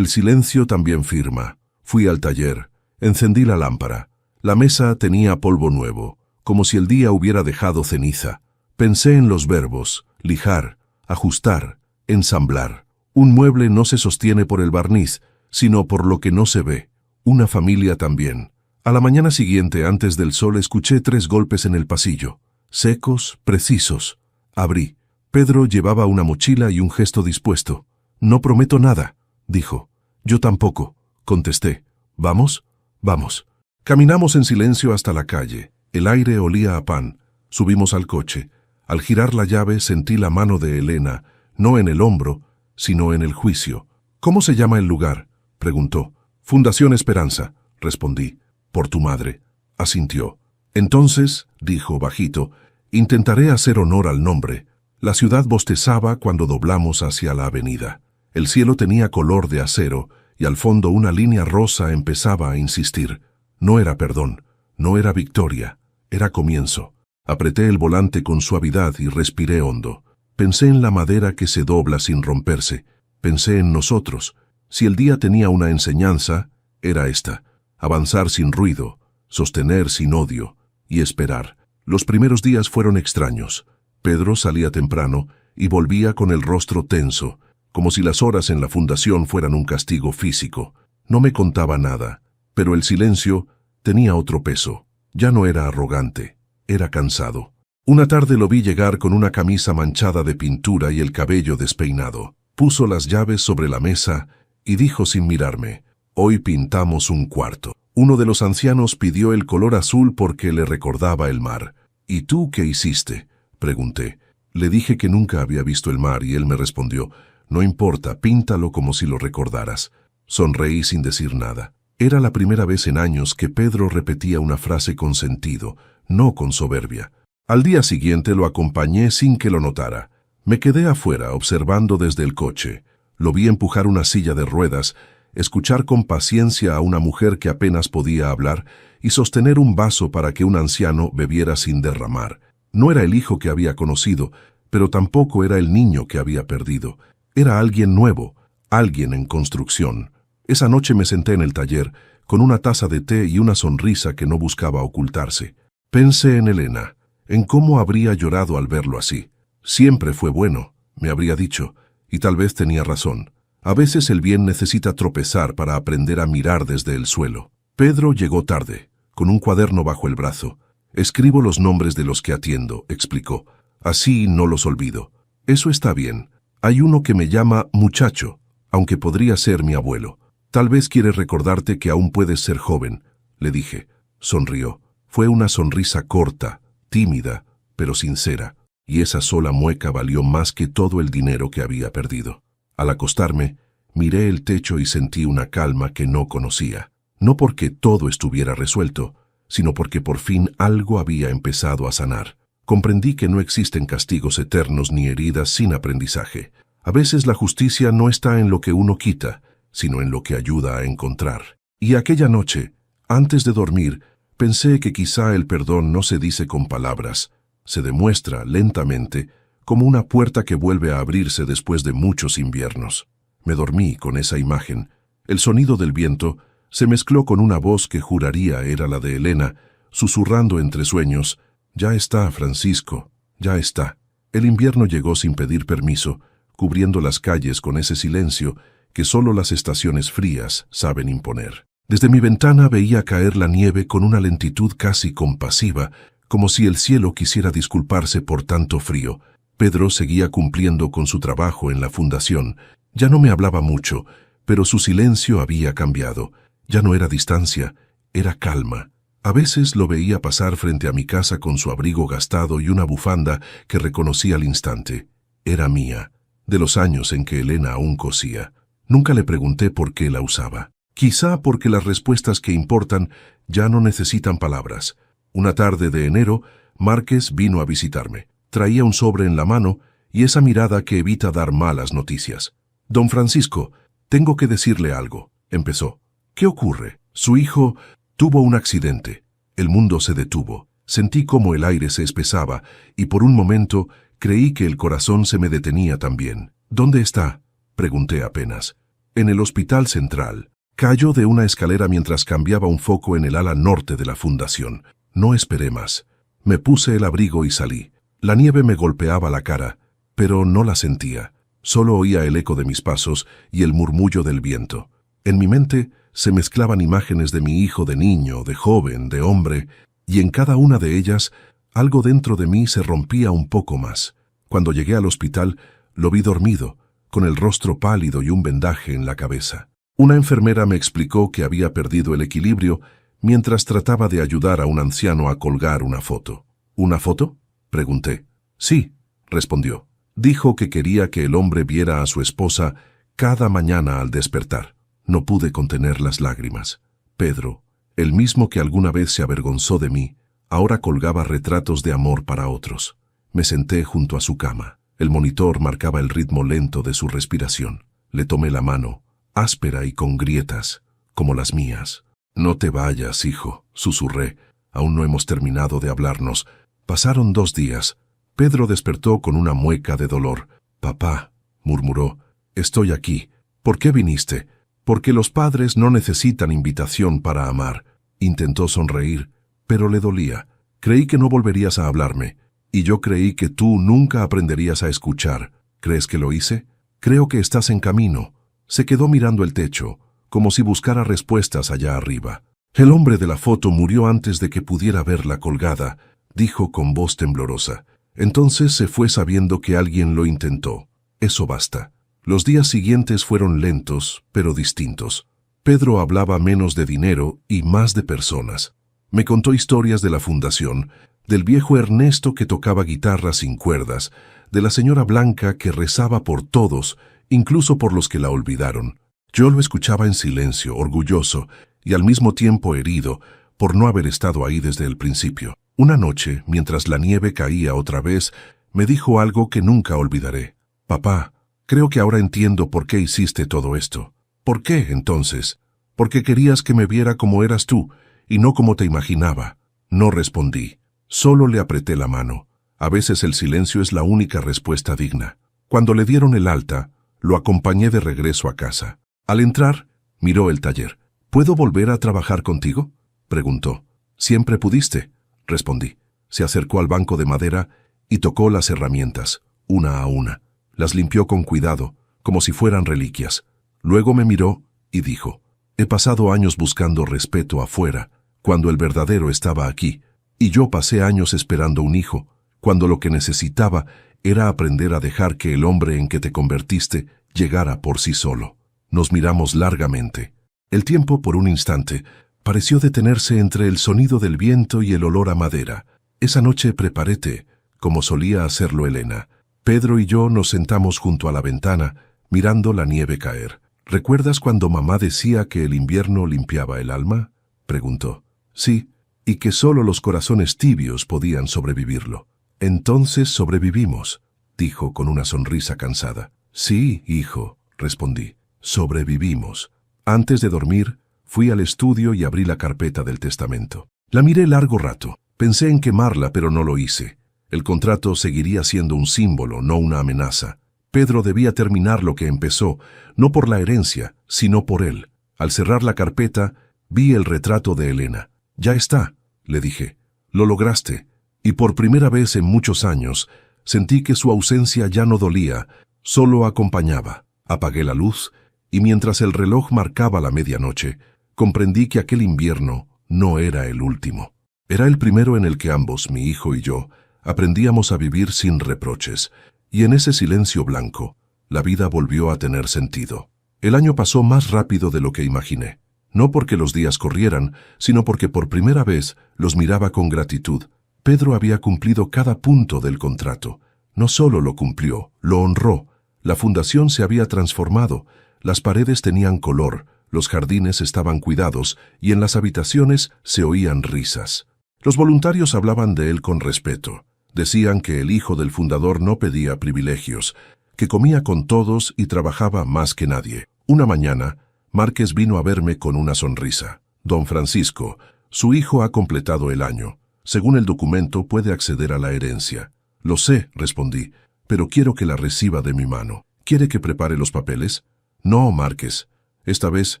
silencio también firma. Fui al taller. Encendí la lámpara. La mesa tenía polvo nuevo, como si el día hubiera dejado ceniza. Pensé en los verbos: lijar, ajustar, ensamblar. Un mueble no se sostiene por el barniz, sino por lo que no se ve. Una familia también. A la mañana siguiente, antes del sol, escuché 3 golpes en el pasillo. Secos, precisos. Abrí. Pedro llevaba una mochila y un gesto dispuesto. «No prometo nada», dijo. «Yo tampoco», contesté. «¿Vamos?» «Vamos». Caminamos en silencio hasta la calle. El aire olía a pan. Subimos al coche. Al girar la llave sentí la mano de Elena, no en el hombro, sino en el juicio. «¿Cómo se llama el lugar?», preguntó. «Fundación Esperanza», respondí. «Por tu madre», asintió. «Entonces», dijo bajito, «intentaré hacer honor al nombre». La ciudad bostezaba cuando doblamos hacia la avenida. El cielo tenía color de acero y al fondo una línea rosa empezaba a insistir. No era perdón, no era victoria, era comienzo. Apreté el volante con suavidad y respiré hondo. Pensé en la madera que se dobla sin romperse. Pensé en nosotros. Si el día tenía una enseñanza, era esta: avanzar sin ruido, sostener sin odio y esperar. Los primeros días fueron extraños. Pedro salía temprano y volvía con el rostro tenso, como si las horas en la fundación fueran un castigo físico. No me contaba nada, pero el silencio tenía otro peso. Ya no era arrogante, era cansado. Una tarde lo vi llegar con una camisa manchada de pintura y el cabello despeinado. Puso las llaves sobre la mesa y dijo sin mirarme: «Hoy pintamos un cuarto». Uno de los ancianos pidió el color azul porque le recordaba el mar. «¿Y tú qué hiciste?», pregunté. Le dije que nunca había visto el mar y él me respondió: «No importa, píntalo como si lo recordaras». Sonreí sin decir nada. Era la primera vez en años que Pedro repetía una frase con sentido, no con soberbia. Al día siguiente lo acompañé sin que lo notara. Me quedé afuera observando desde el coche. Lo vi empujar una silla de ruedas, escuchar con paciencia a una mujer que apenas podía hablar y sostener un vaso para que un anciano bebiera sin derramar. No era el hijo que había conocido, pero tampoco era el niño que había perdido. Era alguien nuevo, alguien en construcción. Esa noche me senté en el taller, con una taza de té y una sonrisa que no buscaba ocultarse. Pensé en Elena, en cómo habría llorado al verlo así. Siempre fue bueno, me habría dicho, y tal vez tenía razón. A veces el bien necesita tropezar para aprender a mirar desde el suelo. Pedro llegó tarde, con un cuaderno bajo el brazo. «Escribo los nombres de los que atiendo», explicó. «Así no los olvido». «Eso está bien. Hay uno que me llama muchacho, aunque podría ser mi abuelo. Tal vez quiere recordarte que aún puedes ser joven», le dije. Sonrió. Fue una sonrisa corta, tímida, pero sincera, y esa sola mueca valió más que todo el dinero que había perdido. Al acostarme, miré el techo y sentí una calma que no conocía. No porque todo estuviera resuelto, sino porque por fin algo había empezado a sanar. Comprendí que no existen castigos eternos ni heridas sin aprendizaje. A veces la justicia no está en lo que uno quita, sino en lo que ayuda a encontrar. Y aquella noche, antes de dormir, pensé que quizá el perdón no se dice con palabras, se demuestra lentamente, como una puerta que vuelve a abrirse después de muchos inviernos. Me dormí con esa imagen. El sonido del viento se mezcló con una voz que juraría era la de Elena, susurrando entre sueños: «Ya está, Francisco, Ya está. El invierno llegó sin pedir permiso, cubriendo las calles con ese silencio que solo las estaciones frías saben imponer. Desde mi ventana veía caer la nieve con una lentitud casi compasiva, como si el cielo quisiera disculparse por tanto frío. Pedro seguía cumpliendo con su trabajo en la fundación. Ya no me hablaba mucho, pero su silencio había cambiado. Ya no era distancia, era calma. A veces lo veía pasar frente a mi casa con su abrigo gastado y una bufanda que reconocí al instante. Era mía, de los años en que Elena aún cosía. Nunca le pregunté por qué la usaba. Quizá porque las respuestas que importan ya no necesitan palabras. Una tarde de enero, Márquez vino a visitarme. Traía un sobre en la mano y esa mirada que evita dar malas noticias. «Don Francisco, tengo que decirle algo», empezó. «¿Qué ocurre?» Su hijo tuvo un accidente. El mundo se detuvo. Sentí como el aire se espesaba y por un momento creí que el corazón se me detenía también. «¿Dónde está?», pregunté apenas. «En el Hospital Central». Cayó de una escalera mientras cambiaba un foco en el ala norte de la fundación. No esperé más. Me puse el abrigo y salí. La nieve me golpeaba la cara, pero no la sentía. Solo oía el eco de mis pasos y el murmullo del viento. En mi mente se mezclaban imágenes de mi hijo de niño, de joven, de hombre, y en cada una de ellas algo dentro de mí se rompía un poco más. Cuando llegué al hospital, lo vi dormido, con el rostro pálido y un vendaje en la cabeza. Una enfermera me explicó que había perdido el equilibrio mientras trataba de ayudar a un anciano a colgar una foto. ¿Una foto?, pregunté. «Sí», respondió. Dijo que quería que el hombre viera a su esposa cada mañana al despertar. No pude contener las lágrimas. Pedro, el mismo que alguna vez se avergonzó de mí, ahora colgaba retratos de amor para otros. Me senté junto a su cama. El monitor marcaba el ritmo lento de su respiración. Le tomé la mano, áspera y con grietas, como las mías. «No te vayas, hijo», susurré. «Aún no hemos terminado de hablarnos». Pasaron 2 días. Pedro despertó con una mueca de dolor. «Papá», murmuró, «estoy aquí». «¿Por qué viniste?» «Porque los padres no necesitan invitación para amar». Intentó sonreír, pero le dolía. «Creí que no volverías a hablarme, y yo creí que tú nunca aprenderías a escuchar. ¿Crees que lo hice? Creo que estás en camino». Se quedó mirando el techo, como si buscara respuestas allá arriba. «El hombre de la foto murió antes de que pudiera verla colgada», dijo con voz temblorosa. Entonces se fue sabiendo que alguien lo intentó. Eso basta. Los días siguientes fueron lentos, pero distintos. Pedro hablaba menos de dinero y más de personas. Me contó historias de la fundación, del viejo Ernesto que tocaba guitarra sin cuerdas, de la señora Blanca que rezaba por todos, incluso por los que la olvidaron. Yo lo escuchaba en silencio, orgulloso y al mismo tiempo herido por no haber estado ahí desde el principio. Una noche, mientras la nieve caía otra vez, me dijo algo que nunca olvidaré. «Papá, creo que ahora entiendo por qué hiciste todo esto». «¿Por qué, entonces?» «Porque querías que me viera como eras tú, y no como te imaginaba». No respondí. Solo le apreté la mano. A veces el silencio es la única respuesta digna. Cuando le dieron el alta, lo acompañé de regreso a casa. Al entrar, miró el taller. «¿Puedo volver a trabajar contigo?», preguntó. «Siempre pudiste», respondí. Se acercó al banco de madera y tocó las herramientas, una a una. Las limpió con cuidado, como si fueran reliquias. Luego me miró y dijo: «He pasado años buscando respeto afuera, cuando el verdadero estaba aquí. Y yo pasé años esperando un hijo, cuando lo que necesitaba era aprender a dejar que el hombre en que te convertiste llegara por sí solo». Nos miramos largamente. El tiempo, por un instante, pareció detenerse entre el sonido del viento y el olor a madera. Esa noche preparé té, como solía hacerlo Elena. Pedro y yo nos sentamos junto a la ventana, mirando la nieve caer. «¿Recuerdas cuando mamá decía que el invierno limpiaba el alma?», preguntó. «Sí, y que solo los corazones tibios podían sobrevivirlo». «Entonces sobrevivimos», dijo con una sonrisa cansada. «Sí, hijo», respondí, «sobrevivimos». Antes de dormir, fui al estudio y abrí la carpeta del testamento. La miré largo rato. Pensé en quemarla, pero no lo hice. El contrato seguiría siendo un símbolo, no una amenaza. Pedro debía terminar lo que empezó, no por la herencia, sino por él. Al cerrar la carpeta, vi el retrato de Elena. «Ya está», le dije. «Lo lograste. Y por primera vez en muchos años, sentí que su ausencia ya no dolía, solo acompañaba. Apagué la luz, y mientras el reloj marcaba la medianoche, comprendí que aquel invierno no era el último. Era el primero en el que ambos, mi hijo y yo, aprendíamos a vivir sin reproches, y en ese silencio blanco, la vida volvió a tener sentido. El año pasó más rápido de lo que imaginé, no porque los días corrieran, sino porque por primera vez los miraba con gratitud. Pedro había cumplido cada punto del contrato. No solo lo cumplió, lo honró. La fundación se había transformado, las paredes tenían color, los jardines estaban cuidados y en las habitaciones se oían risas. Los voluntarios hablaban de él con respeto. Decían que el hijo del fundador no pedía privilegios, que comía con todos y trabajaba más que nadie. Una mañana, Márquez vino a verme con una sonrisa. Don Francisco, su hijo ha completado el año. Según el documento puede acceder a la herencia. Lo sé, respondí, pero quiero que la reciba de mi mano. ¿Quiere que prepare los papeles? No, Márquez. Esta vez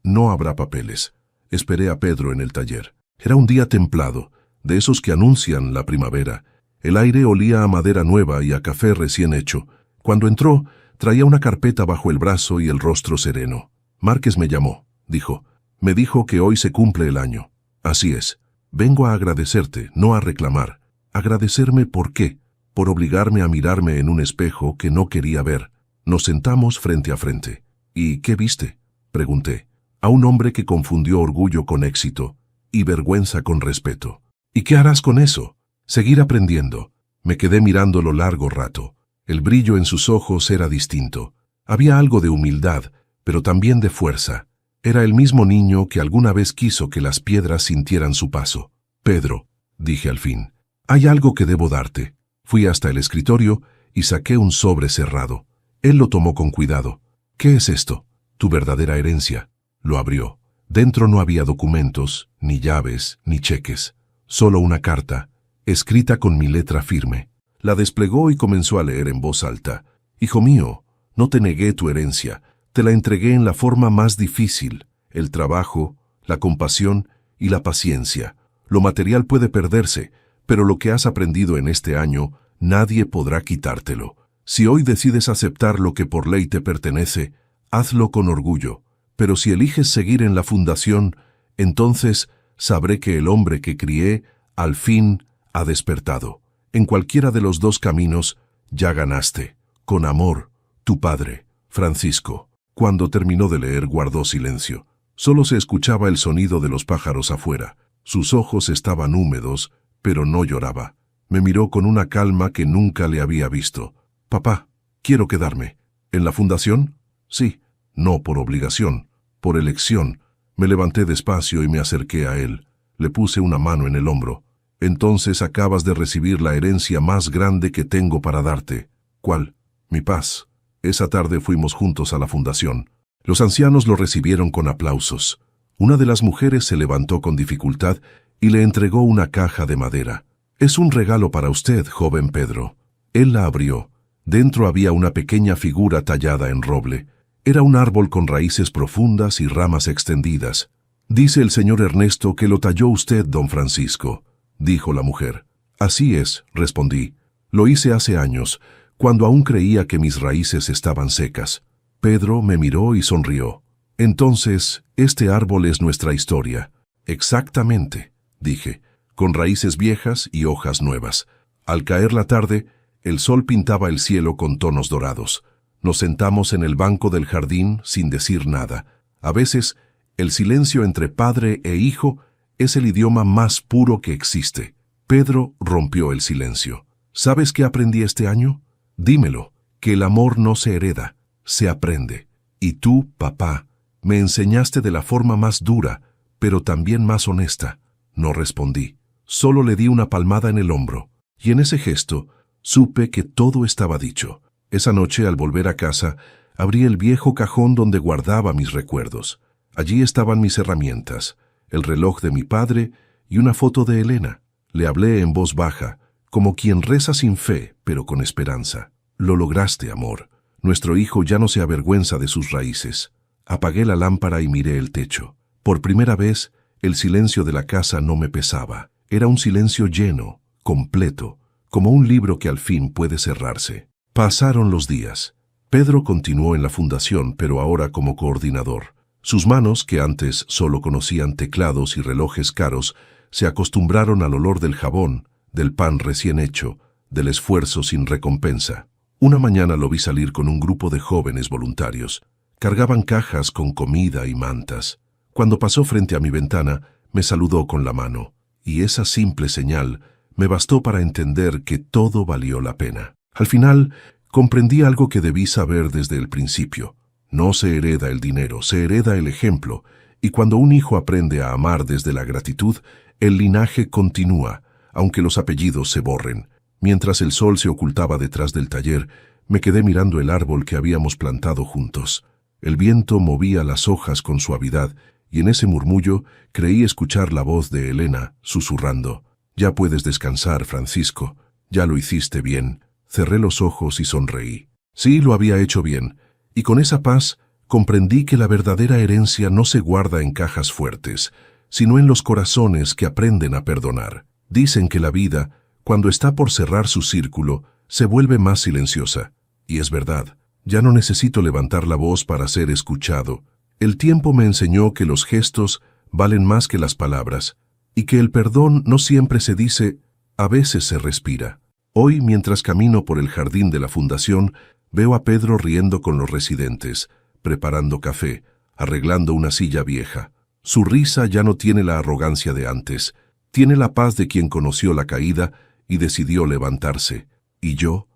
no habrá papeles. Esperé a Pedro en el taller. Era un día templado, de esos que anuncian la primavera. El aire olía a madera nueva y a café recién hecho. Cuando entró, traía una carpeta bajo el brazo y el rostro sereno. Márquez me llamó, dijo. Me dijo que hoy se cumple el año. Así es. Vengo a agradecerte, no a reclamar. ¿Agradecerme por qué? Por obligarme a mirarme en un espejo que no quería ver. Nos sentamos frente a frente. ¿Y qué viste?, pregunté. A un hombre que confundió orgullo con éxito y vergüenza con respeto. ¿Y qué harás con eso? Seguir aprendiendo. Me quedé mirándolo largo rato. El brillo en sus ojos era distinto. Había algo de humildad, pero también de fuerza. Era el mismo niño que alguna vez quiso que las piedras sintieran su paso. Pedro, dije al fin, hay algo que debo darte. Fui hasta el escritorio y saqué un sobre cerrado. Él lo tomó con cuidado. ¿Qué es esto? Tu verdadera herencia. Lo abrió. Dentro no había documentos, ni llaves, ni cheques. Solo una carta, escrita con mi letra firme. La desplegó y comenzó a leer en voz alta. Hijo mío, no te negué tu herencia. Te la entregué en la forma más difícil, el trabajo, la compasión y la paciencia. Lo material puede perderse, pero lo que has aprendido en este año, nadie podrá quitártelo. Si hoy decides aceptar lo que por ley te pertenece, hazlo con orgullo. Pero si eliges seguir en la fundación, entonces sabré que el hombre que crié, al fin, ha despertado. En cualquiera de los dos caminos, ya ganaste. Con amor, tu padre, Francisco. Cuando terminó de leer, guardó silencio. Solo se escuchaba el sonido de los pájaros afuera. Sus ojos estaban húmedos, pero no lloraba. Me miró con una calma que nunca le había visto. Papá, quiero quedarme. ¿En la fundación? Sí. No por obligación, por elección. Me levanté despacio y me acerqué a él. Le puse una mano en el hombro. Entonces acabas de recibir la herencia más grande que tengo para darte. ¿Cuál? Mi paz. Esa tarde fuimos juntos a la fundación. Los ancianos lo recibieron con aplausos. Una de las mujeres se levantó con dificultad y le entregó una caja de madera. Es un regalo para usted, joven Pedro. Él la abrió. Dentro había una pequeña figura tallada en roble. Era un árbol con raíces profundas y ramas extendidas. Dice el señor Ernesto que lo talló usted, don Francisco, dijo la mujer. Así es, respondí. Lo hice hace años, cuando aún creía que mis raíces estaban secas. Pedro me miró y sonrió. Entonces, este árbol es nuestra historia. Exactamente, dije, con raíces viejas y hojas nuevas. Al caer la tarde, el sol pintaba el cielo con tonos dorados. Nos sentamos en el banco del jardín sin decir nada. A veces, el silencio entre padre e hijo es el idioma más puro que existe. Pedro rompió el silencio. ¿Sabes qué aprendí este año? Dímelo, que el amor no se hereda, se aprende. Y tú, papá, me enseñaste de la forma más dura, pero también más honesta. No respondí. Solo le di una palmada en el hombro. Y en ese gesto, supe que todo estaba dicho. Esa noche, al volver a casa, abrí el viejo cajón donde guardaba mis recuerdos. Allí estaban mis herramientas, el reloj de mi padre y una foto de Elena. Le hablé en voz baja, como quien reza sin fe, pero con esperanza. Lo lograste, amor. Nuestro hijo ya no se avergüenza de sus raíces. Apagué la lámpara y miré el techo. Por primera vez, el silencio de la casa no me pesaba. Era un silencio lleno, completo, como un libro que al fin puede cerrarse. Pasaron los días. Pedro continuó en la fundación, pero ahora como coordinador. Sus manos, que antes solo conocían teclados y relojes caros, se acostumbraron al olor del jabón, del pan recién hecho, del esfuerzo sin recompensa. Una mañana lo vi salir con un grupo de jóvenes voluntarios. Cargaban cajas con comida y mantas. Cuando pasó frente a mi ventana, me saludó con la mano, y esa simple señal me bastó para entender que todo valió la pena. Al final, comprendí algo que debí saber desde el principio. No se hereda el dinero, se hereda el ejemplo, y cuando un hijo aprende a amar desde la gratitud, el linaje continúa, aunque los apellidos se borren. Mientras el sol se ocultaba detrás del taller, me quedé mirando el árbol que habíamos plantado juntos. El viento movía las hojas con suavidad, y en ese murmullo creí escuchar la voz de Elena, susurrando: «Ya puedes descansar, Francisco. Ya lo hiciste bien». Cerré los ojos y sonreí. Sí, lo había hecho bien, y con esa paz comprendí que la verdadera herencia no se guarda en cajas fuertes, sino en los corazones que aprenden a perdonar. Dicen que la vida, cuando está por cerrar su círculo, se vuelve más silenciosa. Y es verdad, ya no necesito levantar la voz para ser escuchado. El tiempo me enseñó que los gestos valen más que las palabras, y que el perdón no siempre se dice, a veces se respira. Hoy, mientras camino por el jardín de la fundación, veo a Pedro riendo con los residentes, preparando café, arreglando una silla vieja. Su risa ya no tiene la arrogancia de antes, tiene la paz de quien conoció la caída y decidió levantarse. Y yo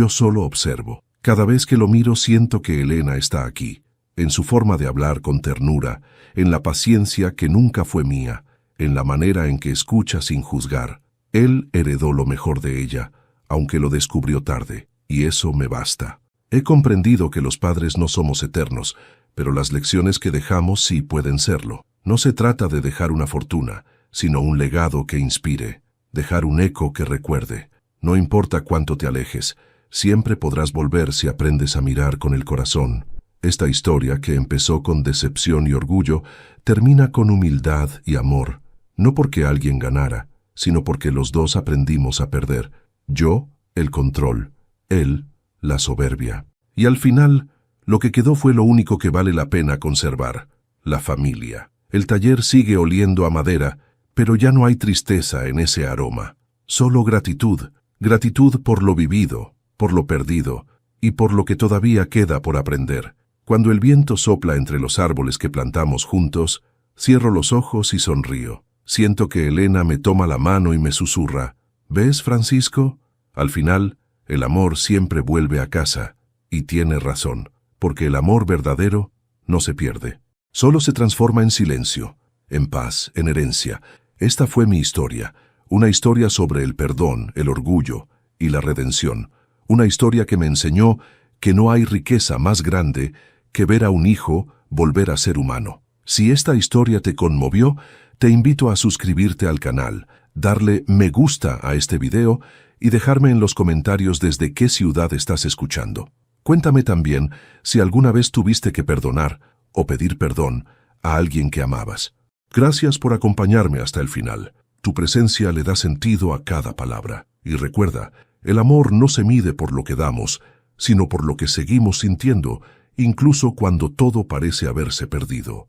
solo observo. Cada vez que lo miro siento que Elena está aquí, en su forma de hablar con ternura, en la paciencia que nunca fue mía, en la manera en que escucha sin juzgar. Él heredó lo mejor de ella, aunque lo descubrió tarde, y eso me basta. He comprendido que los padres no somos eternos, pero las lecciones que dejamos sí pueden serlo. No se trata de dejar una fortuna, sino un legado que inspire, dejar un eco que recuerde. No importa cuánto te alejes, siempre podrás volver si aprendes a mirar con el corazón. Esta historia, que empezó con decepción y orgullo, termina con humildad y amor, no porque alguien ganara, sino porque los dos aprendimos a perder. Yo, el control; él, la soberbia. Y al final, lo que quedó fue lo único que vale la pena conservar: la familia. El taller sigue oliendo a madera, pero ya no hay tristeza en ese aroma. Solo gratitud. Gratitud por lo vivido, por lo perdido, y por lo que todavía queda por aprender. Cuando el viento sopla entre los árboles que plantamos juntos, cierro los ojos y sonrío. Siento que Elena me toma la mano y me susurra: «¿Ves, Francisco? Al final, el amor siempre vuelve a casa». Y tiene razón, porque el amor verdadero no se pierde. Solo se transforma en silencio, en paz, en herencia. Esta fue mi historia, una historia sobre el perdón, el orgullo y la redención. Una historia que me enseñó que no hay riqueza más grande que ver a un hijo volver a ser humano. Si esta historia te conmovió, te invito a suscribirte al canal, darle me gusta a este video y dejarme en los comentarios desde qué ciudad estás escuchando. Cuéntame también si alguna vez tuviste que perdonar o pedir perdón a alguien que amabas. Gracias por acompañarme hasta el final. Tu presencia le da sentido a cada palabra. Y recuerda, el amor no se mide por lo que damos, sino por lo que seguimos sintiendo, incluso cuando todo parece haberse perdido.